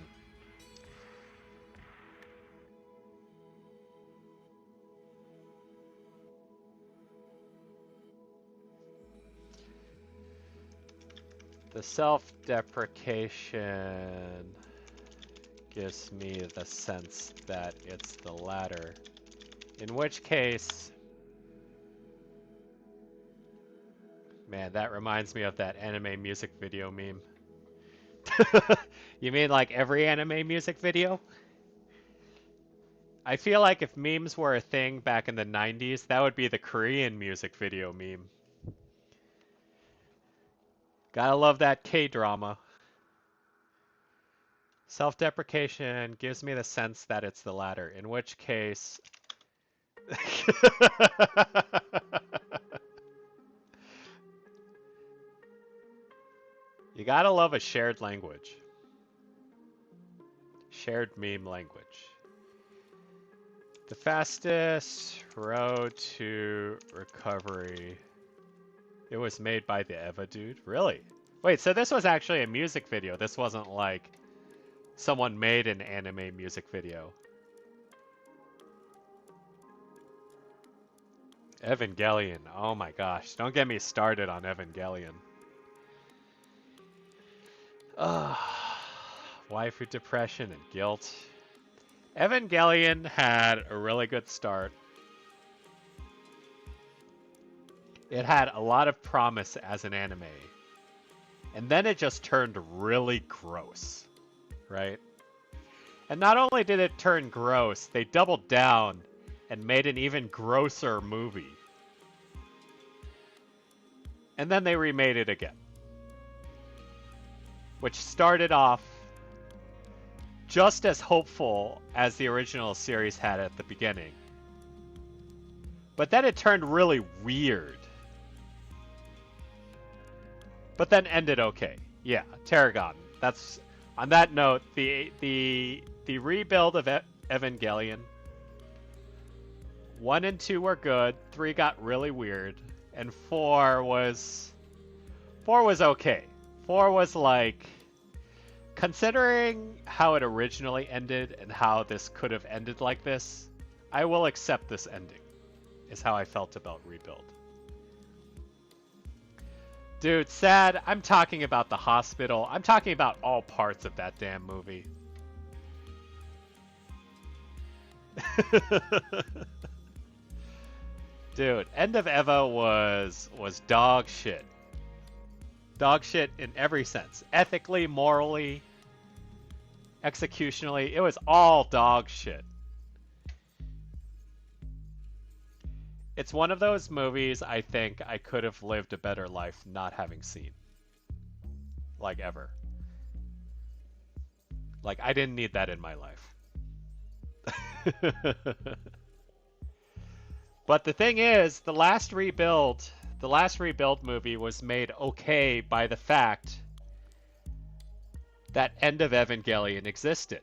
The self-deprecation gives me the sense that it's the latter. In which case, man, that reminds me of that anime music video meme. You mean like every anime music video? I feel like if memes were a thing back in the 90s, that would be the Korean music video meme. Gotta love that K-drama. Self-deprecation gives me the sense that it's the latter, in which case... You gotta love a shared language. Shared meme language. The fastest road to recovery. It was made by the Eva dude? Really? Wait, so this was actually a music video. This wasn't like someone made an anime music video. Evangelion. Oh my gosh. Don't get me started on Evangelion. Ugh. Waifu depression and guilt. Evangelion had a really good start. It had a lot of promise as an anime. And then it just turned really gross, right? And not only did it turn gross, they doubled down and made an even grosser movie. And then they remade it again. Which started off just as hopeful as the original series had at the beginning. But then it turned really weird. But then ended okay. Yeah, Tarragon. That's on that note, the rebuild of Evangelion. 1 and 2 were good, 3 got really weird, and 4 was okay. 4 was like, considering how it originally ended and how this could have ended like this, I will accept this ending, is how I felt about Rebuild. Dude, sad. I'm talking about the hospital. I'm talking about all parts of that damn movie. Dude, End of Eva was dog shit. Dog shit in every sense. Ethically, morally, executionally, it was all dog shit. It's one of those movies I think I could have lived a better life not having seen. Like, ever. Like, I didn't need that in my life. But the thing is, the last rebuild movie was made okay by the fact that End of Evangelion existed.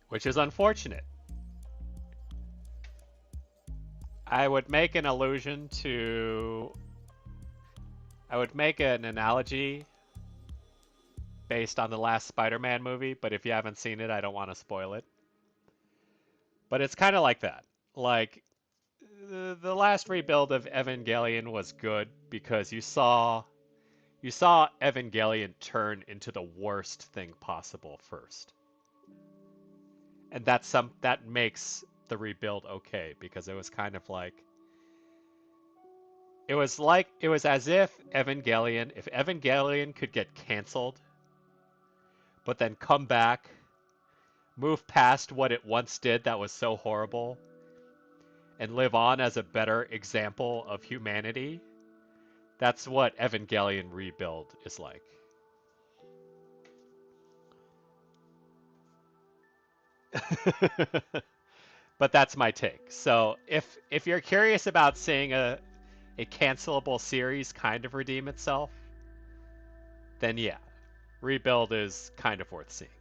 Which is unfortunate. I would make an allusion to... I would make an analogy based on the last Spider-Man movie, but if you haven't seen it, I don't want to spoil it. But it's kind of like that. Like, the last rebuild of Evangelion was good because you saw Evangelion turn into the worst thing possible first. And that makes the rebuild okay, because it was kind of like it was as if Evangelion could get canceled, but then come back, move past what it once did that was so horrible, and live on as a better example of humanity. That's what Evangelion Rebuild is like. But that's my take. So if you're curious about seeing a cancelable series kind of redeem itself, then yeah, rebuild is kind of worth seeing.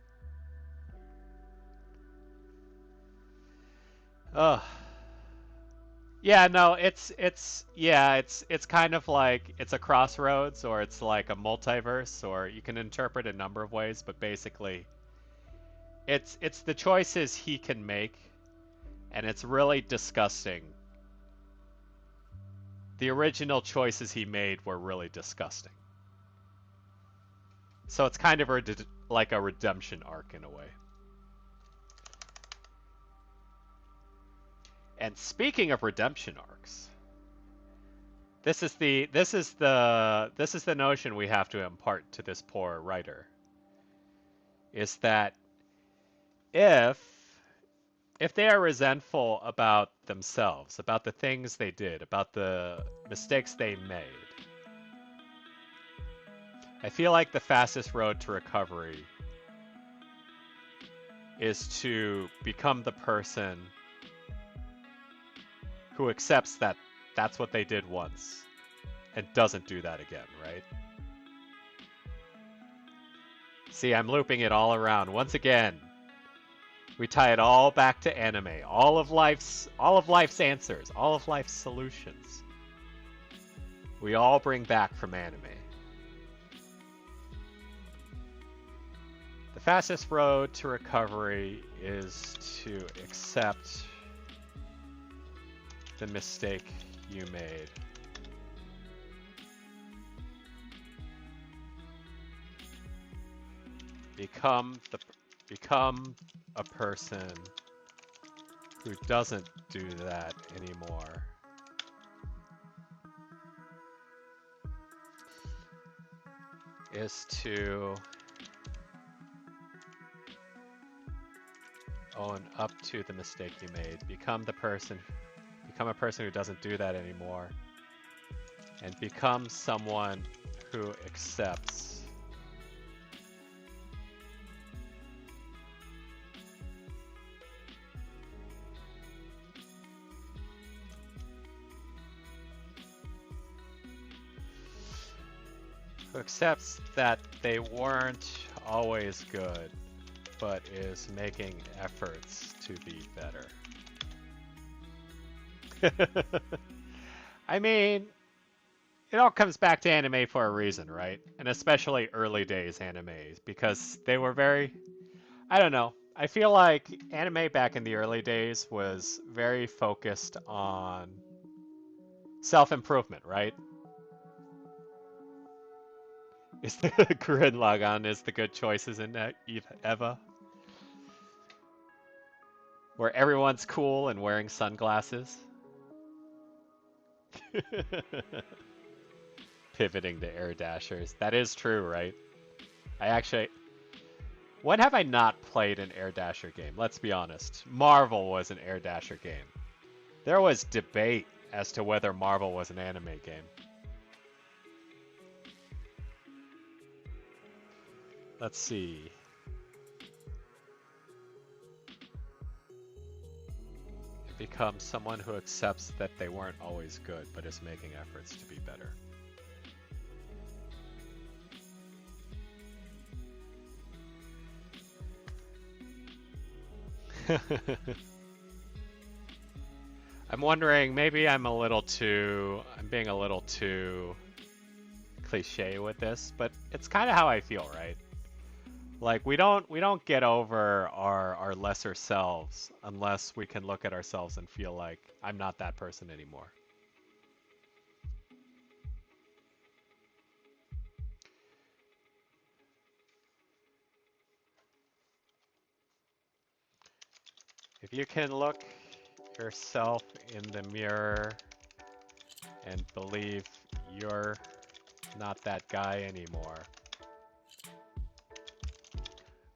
Ugh. Yeah, no, it's kind of like it's a crossroads or it's like a multiverse or you can interpret a number of ways, but basically it's the choices he can make and it's really disgusting. The original choices he made were really disgusting. So it's kind of like a redemption arc in a way. And speaking of redemption arcs, this is the notion we have to impart to this poor writer is that if if they are resentful about themselves, about the things they did, about the mistakes they made, I feel like the fastest road to recovery is to become the person who accepts that that's what they did once and doesn't do that again, right? See, I'm looping it all around. Once again, we tie it all back to anime. All of life's answers, all of life's solutions. We all bring back from anime. The fastest road to recovery is to accept the mistake you made. Become a person who doesn't do that anymore. Is to own up to the mistake you made. Become a person who doesn't do that anymore. And become someone who accepts that they weren't always good, but is making efforts to be better. I mean, it all comes back to anime for a reason, right? And especially early days animes, because they were I don't know. I feel like anime back in the early days was very focused on self-improvement, right? Is the Gurren Lagann is the good choices in Eva? Where everyone's cool and wearing sunglasses? Pivoting to Air Dashers. That is true, right? I actually... When have I not played an Air Dasher game? Let's be honest. Marvel was an Air Dasher game. There was debate as to whether Marvel was an anime game. Let's see. Become someone who accepts that they weren't always good, but is making efforts to be better. I'm wondering, maybe I'm being a little too cliche with this, but it's kind of how I feel, right? Like we don't get over our lesser selves unless we can look at ourselves and feel like I'm not that person anymore. If you can look yourself in the mirror and believe you're not that guy anymore,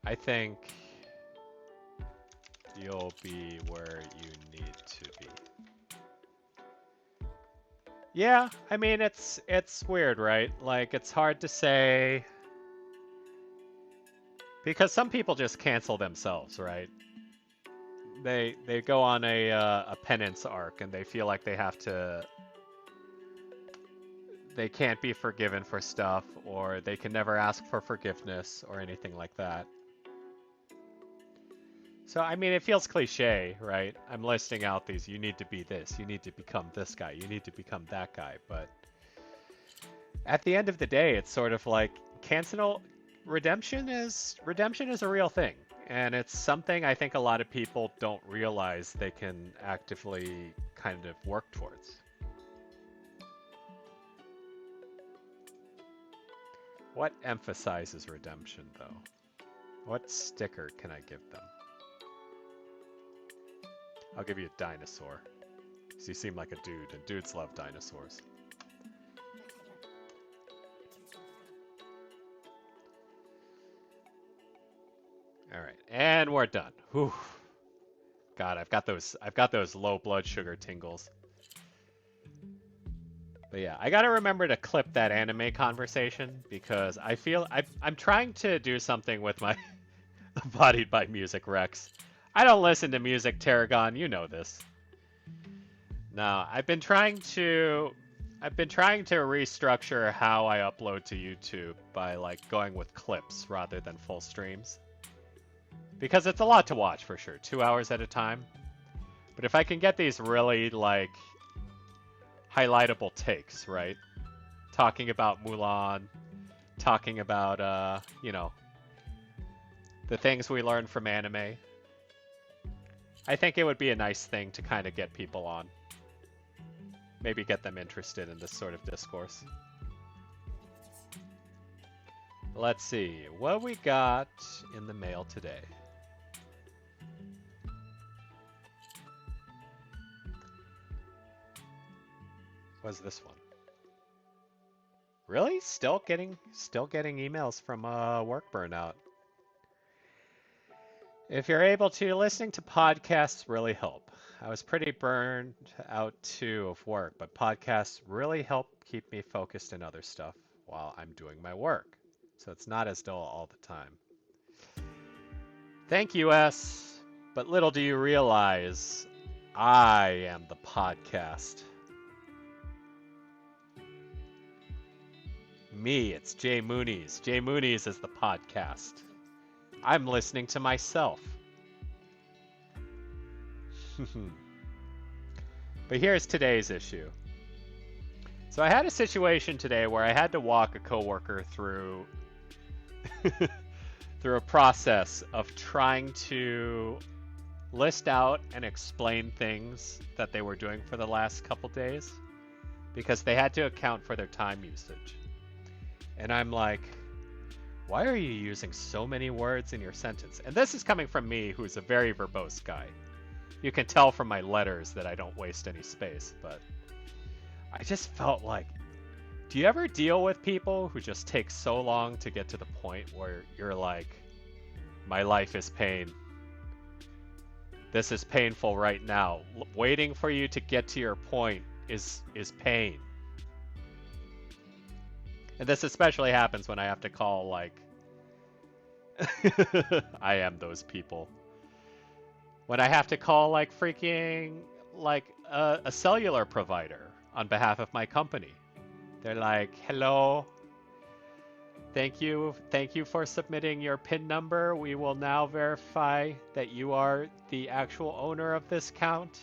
I think you'll be where you need to be. Yeah, I mean it's weird, right? Like it's hard to say because some people just cancel themselves, right? They go on a penance arc and they feel like they can't be forgiven for stuff, or they can never ask for forgiveness or anything like that. So, I mean, it feels cliche, right? I'm listing out these, you need to be this, you need to become this guy, you need to become that guy, but at the end of the day, it's sort of like cancel redemption is a real thing, and it's something I think a lot of people don't realize they can actively kind of work towards. What emphasizes redemption, though? What sticker can I give them? I'll give you a dinosaur. Because you seem like a dude, and dudes love dinosaurs. All right, and we're done. Whew. God, I've got those low blood sugar tingles. But yeah, I gotta remember to clip that anime conversation because I feel I'm trying to do something with my Embodied by Music Rex. I don't listen to music, Tarragon. You know this. No, I've been trying to restructure how I upload to YouTube by like going with clips rather than full streams. Because it's a lot to watch for sure, 2 hours at a time. But if I can get these really like highlightable takes, right? Talking about Mulan, talking about you know, the things we learned from anime. I think it would be a nice thing to kind of get people on. Maybe get them interested in this sort of discourse. Let's see, what we got in the mail today. What's this one? Really? Still getting emails from work burnout. If you're able to, listening to podcasts really help. I was pretty burned out too of work, but podcasts really help keep me focused in other stuff while I'm doing my work. So it's not as dull all the time. Thank you, S. But little do you realize, I am the podcast. Me, it's Jay Moonies. Jay Moonies is the podcast. I'm listening to myself. But here's today's issue. So I had a situation today where I had to walk a coworker through through a process of trying to list out and explain things that they were doing for the last couple days because they had to account for their time usage. And I'm like, why are you using so many words in your sentence? And this is coming from me, who's a very verbose guy. You can tell from my letters that I don't waste any space, but I just felt like, do you ever deal with people who just take so long to get to the point where you're like, my life is pain. This is painful right now. Waiting for you to get to your point is pain. And this especially happens when I have to call, like, I am those people. When I have to call, like, freaking, like, a cellular provider on behalf of my company. They're like, hello, thank you for submitting your PIN number. We will now verify that you are the actual owner of this account.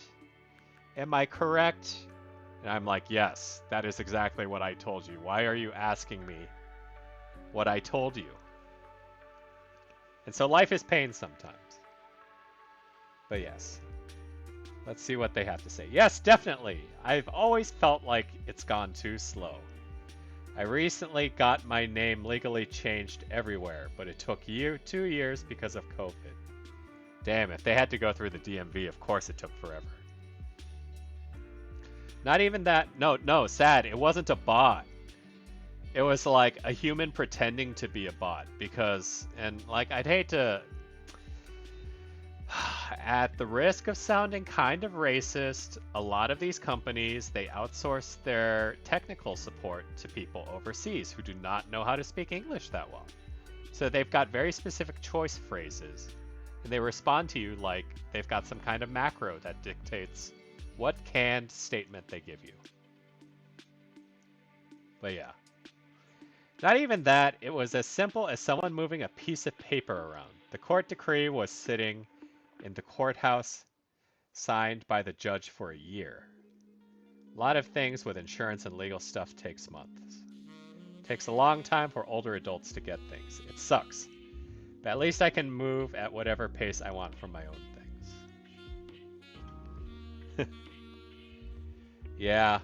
Am I correct? And I'm like, yes, that is exactly what I told you. Why are you asking me what I told you? And so life is pain sometimes. But yes, let's see what they have to say. Yes, definitely. I've always felt like it's gone too slow. I recently got my name legally changed everywhere, but it took 2 years because of COVID. Damn, if they had to go through the DMV, of course it took forever. Not even that. No, sad. It wasn't a bot. It was like a human pretending to be a bot because, and like, I'd hate to, at the risk of sounding kind of racist, a lot of these companies, they outsource their technical support to people overseas who do not know how to speak English that well. So they've got very specific choice phrases, and they respond to you like they've got some kind of macro that dictates what canned statement they give you. But yeah. Not even that, it was as simple as someone moving a piece of paper around. The court decree was sitting in the courthouse, signed by the judge for a year. A lot of things with insurance and legal stuff takes months. It takes a long time for older adults to get things. It sucks. But at least I can move at whatever pace I want for my own things. Yeah,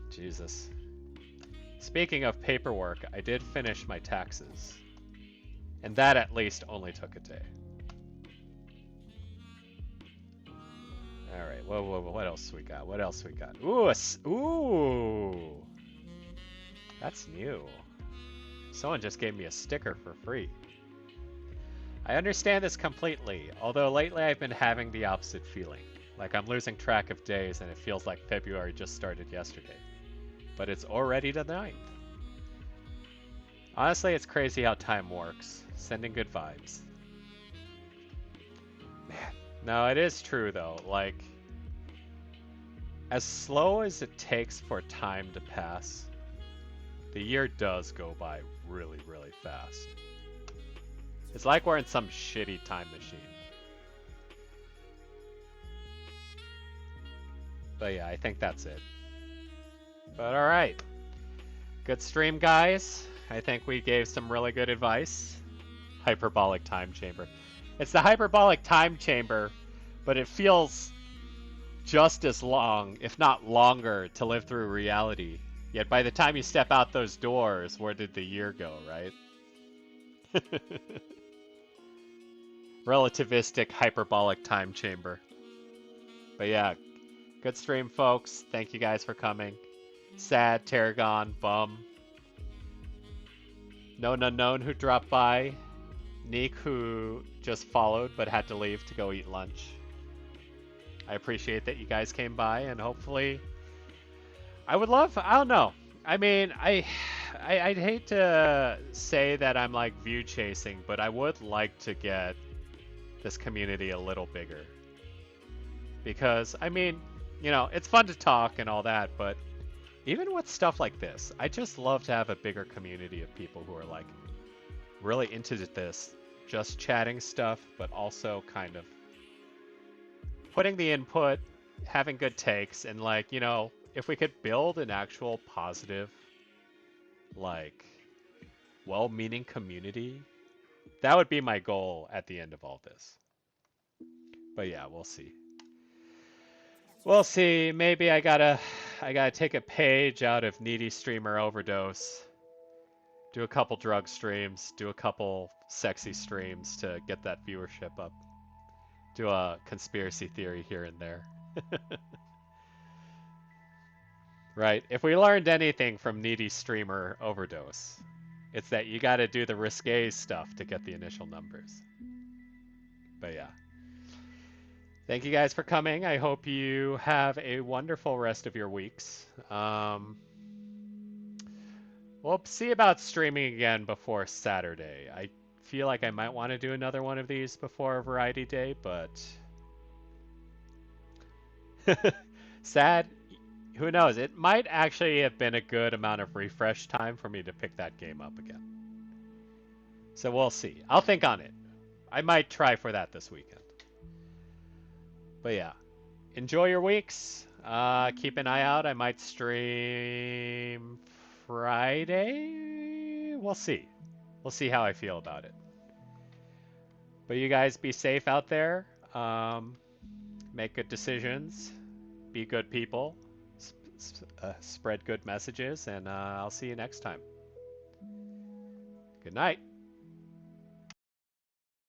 Jesus. Speaking of paperwork, I did finish my taxes. And that at least only took a day. Alright, whoa, what else we got? What else we got? Ooh, ooh! That's new. Someone just gave me a sticker for free. I understand this completely, although lately I've been having the opposite feeling. Like I'm losing track of days and it feels like February just started yesterday. But it's already the 9th. Honestly, it's crazy how time works. Sending good vibes. Man. No, it is true though. Like, as slow as it takes for time to pass, the year does go by really, really fast. It's like we're in some shitty time machine. But yeah, I think that's it. But alright. Good stream, guys. I think we gave some really good advice. Hyperbolic time chamber. It's the hyperbolic time chamber, but it feels just as long, if not longer, to live through reality. Yet by the time you step out those doors, where did the year go, right? Relativistic hyperbolic time chamber. But yeah, good stream, folks. Thank you guys for coming. Sad, Tarragon, Bum. Known Unknown who dropped by. Neek who just followed but had to leave to go eat lunch. I appreciate that you guys came by, and hopefully I would love, I don't know. I mean, I'd hate to say that I'm like view chasing, but I would like to get this community a little bigger. Because, I mean, you know, it's fun to talk and all that, but even with stuff like this, I just love to have a bigger community of people who are like really into this, just chatting stuff, but also kind of putting the input, having good takes, and like, you know, if we could build an actual positive, like, well-meaning community, that would be my goal at the end of all this. But yeah, we'll see. We'll see. Maybe I gotta take a page out of Needy Streamer Overdose. Do a couple drug streams, do a couple sexy streams to get that viewership up. Do a conspiracy theory here and there. Right? If we learned anything from Needy Streamer Overdose, it's that you gotta do the risque stuff to get the initial numbers. But yeah. Thank you guys for coming. I hope you have a wonderful rest of your weeks. We'll see about streaming again before Saturday. I feel like I might want to do another one of these before Variety Day, but sad. Who knows? It might actually have been a good amount of refresh time for me to pick that game up again. So we'll see. I'll think on it. I might try for that this weekend. But yeah, enjoy your weeks. Keep an eye out. I might stream Friday. We'll see. We'll see how I feel about it. But you guys be safe out there. Make good decisions. Be good people. Spread good messages. And I'll see you next time. Good night.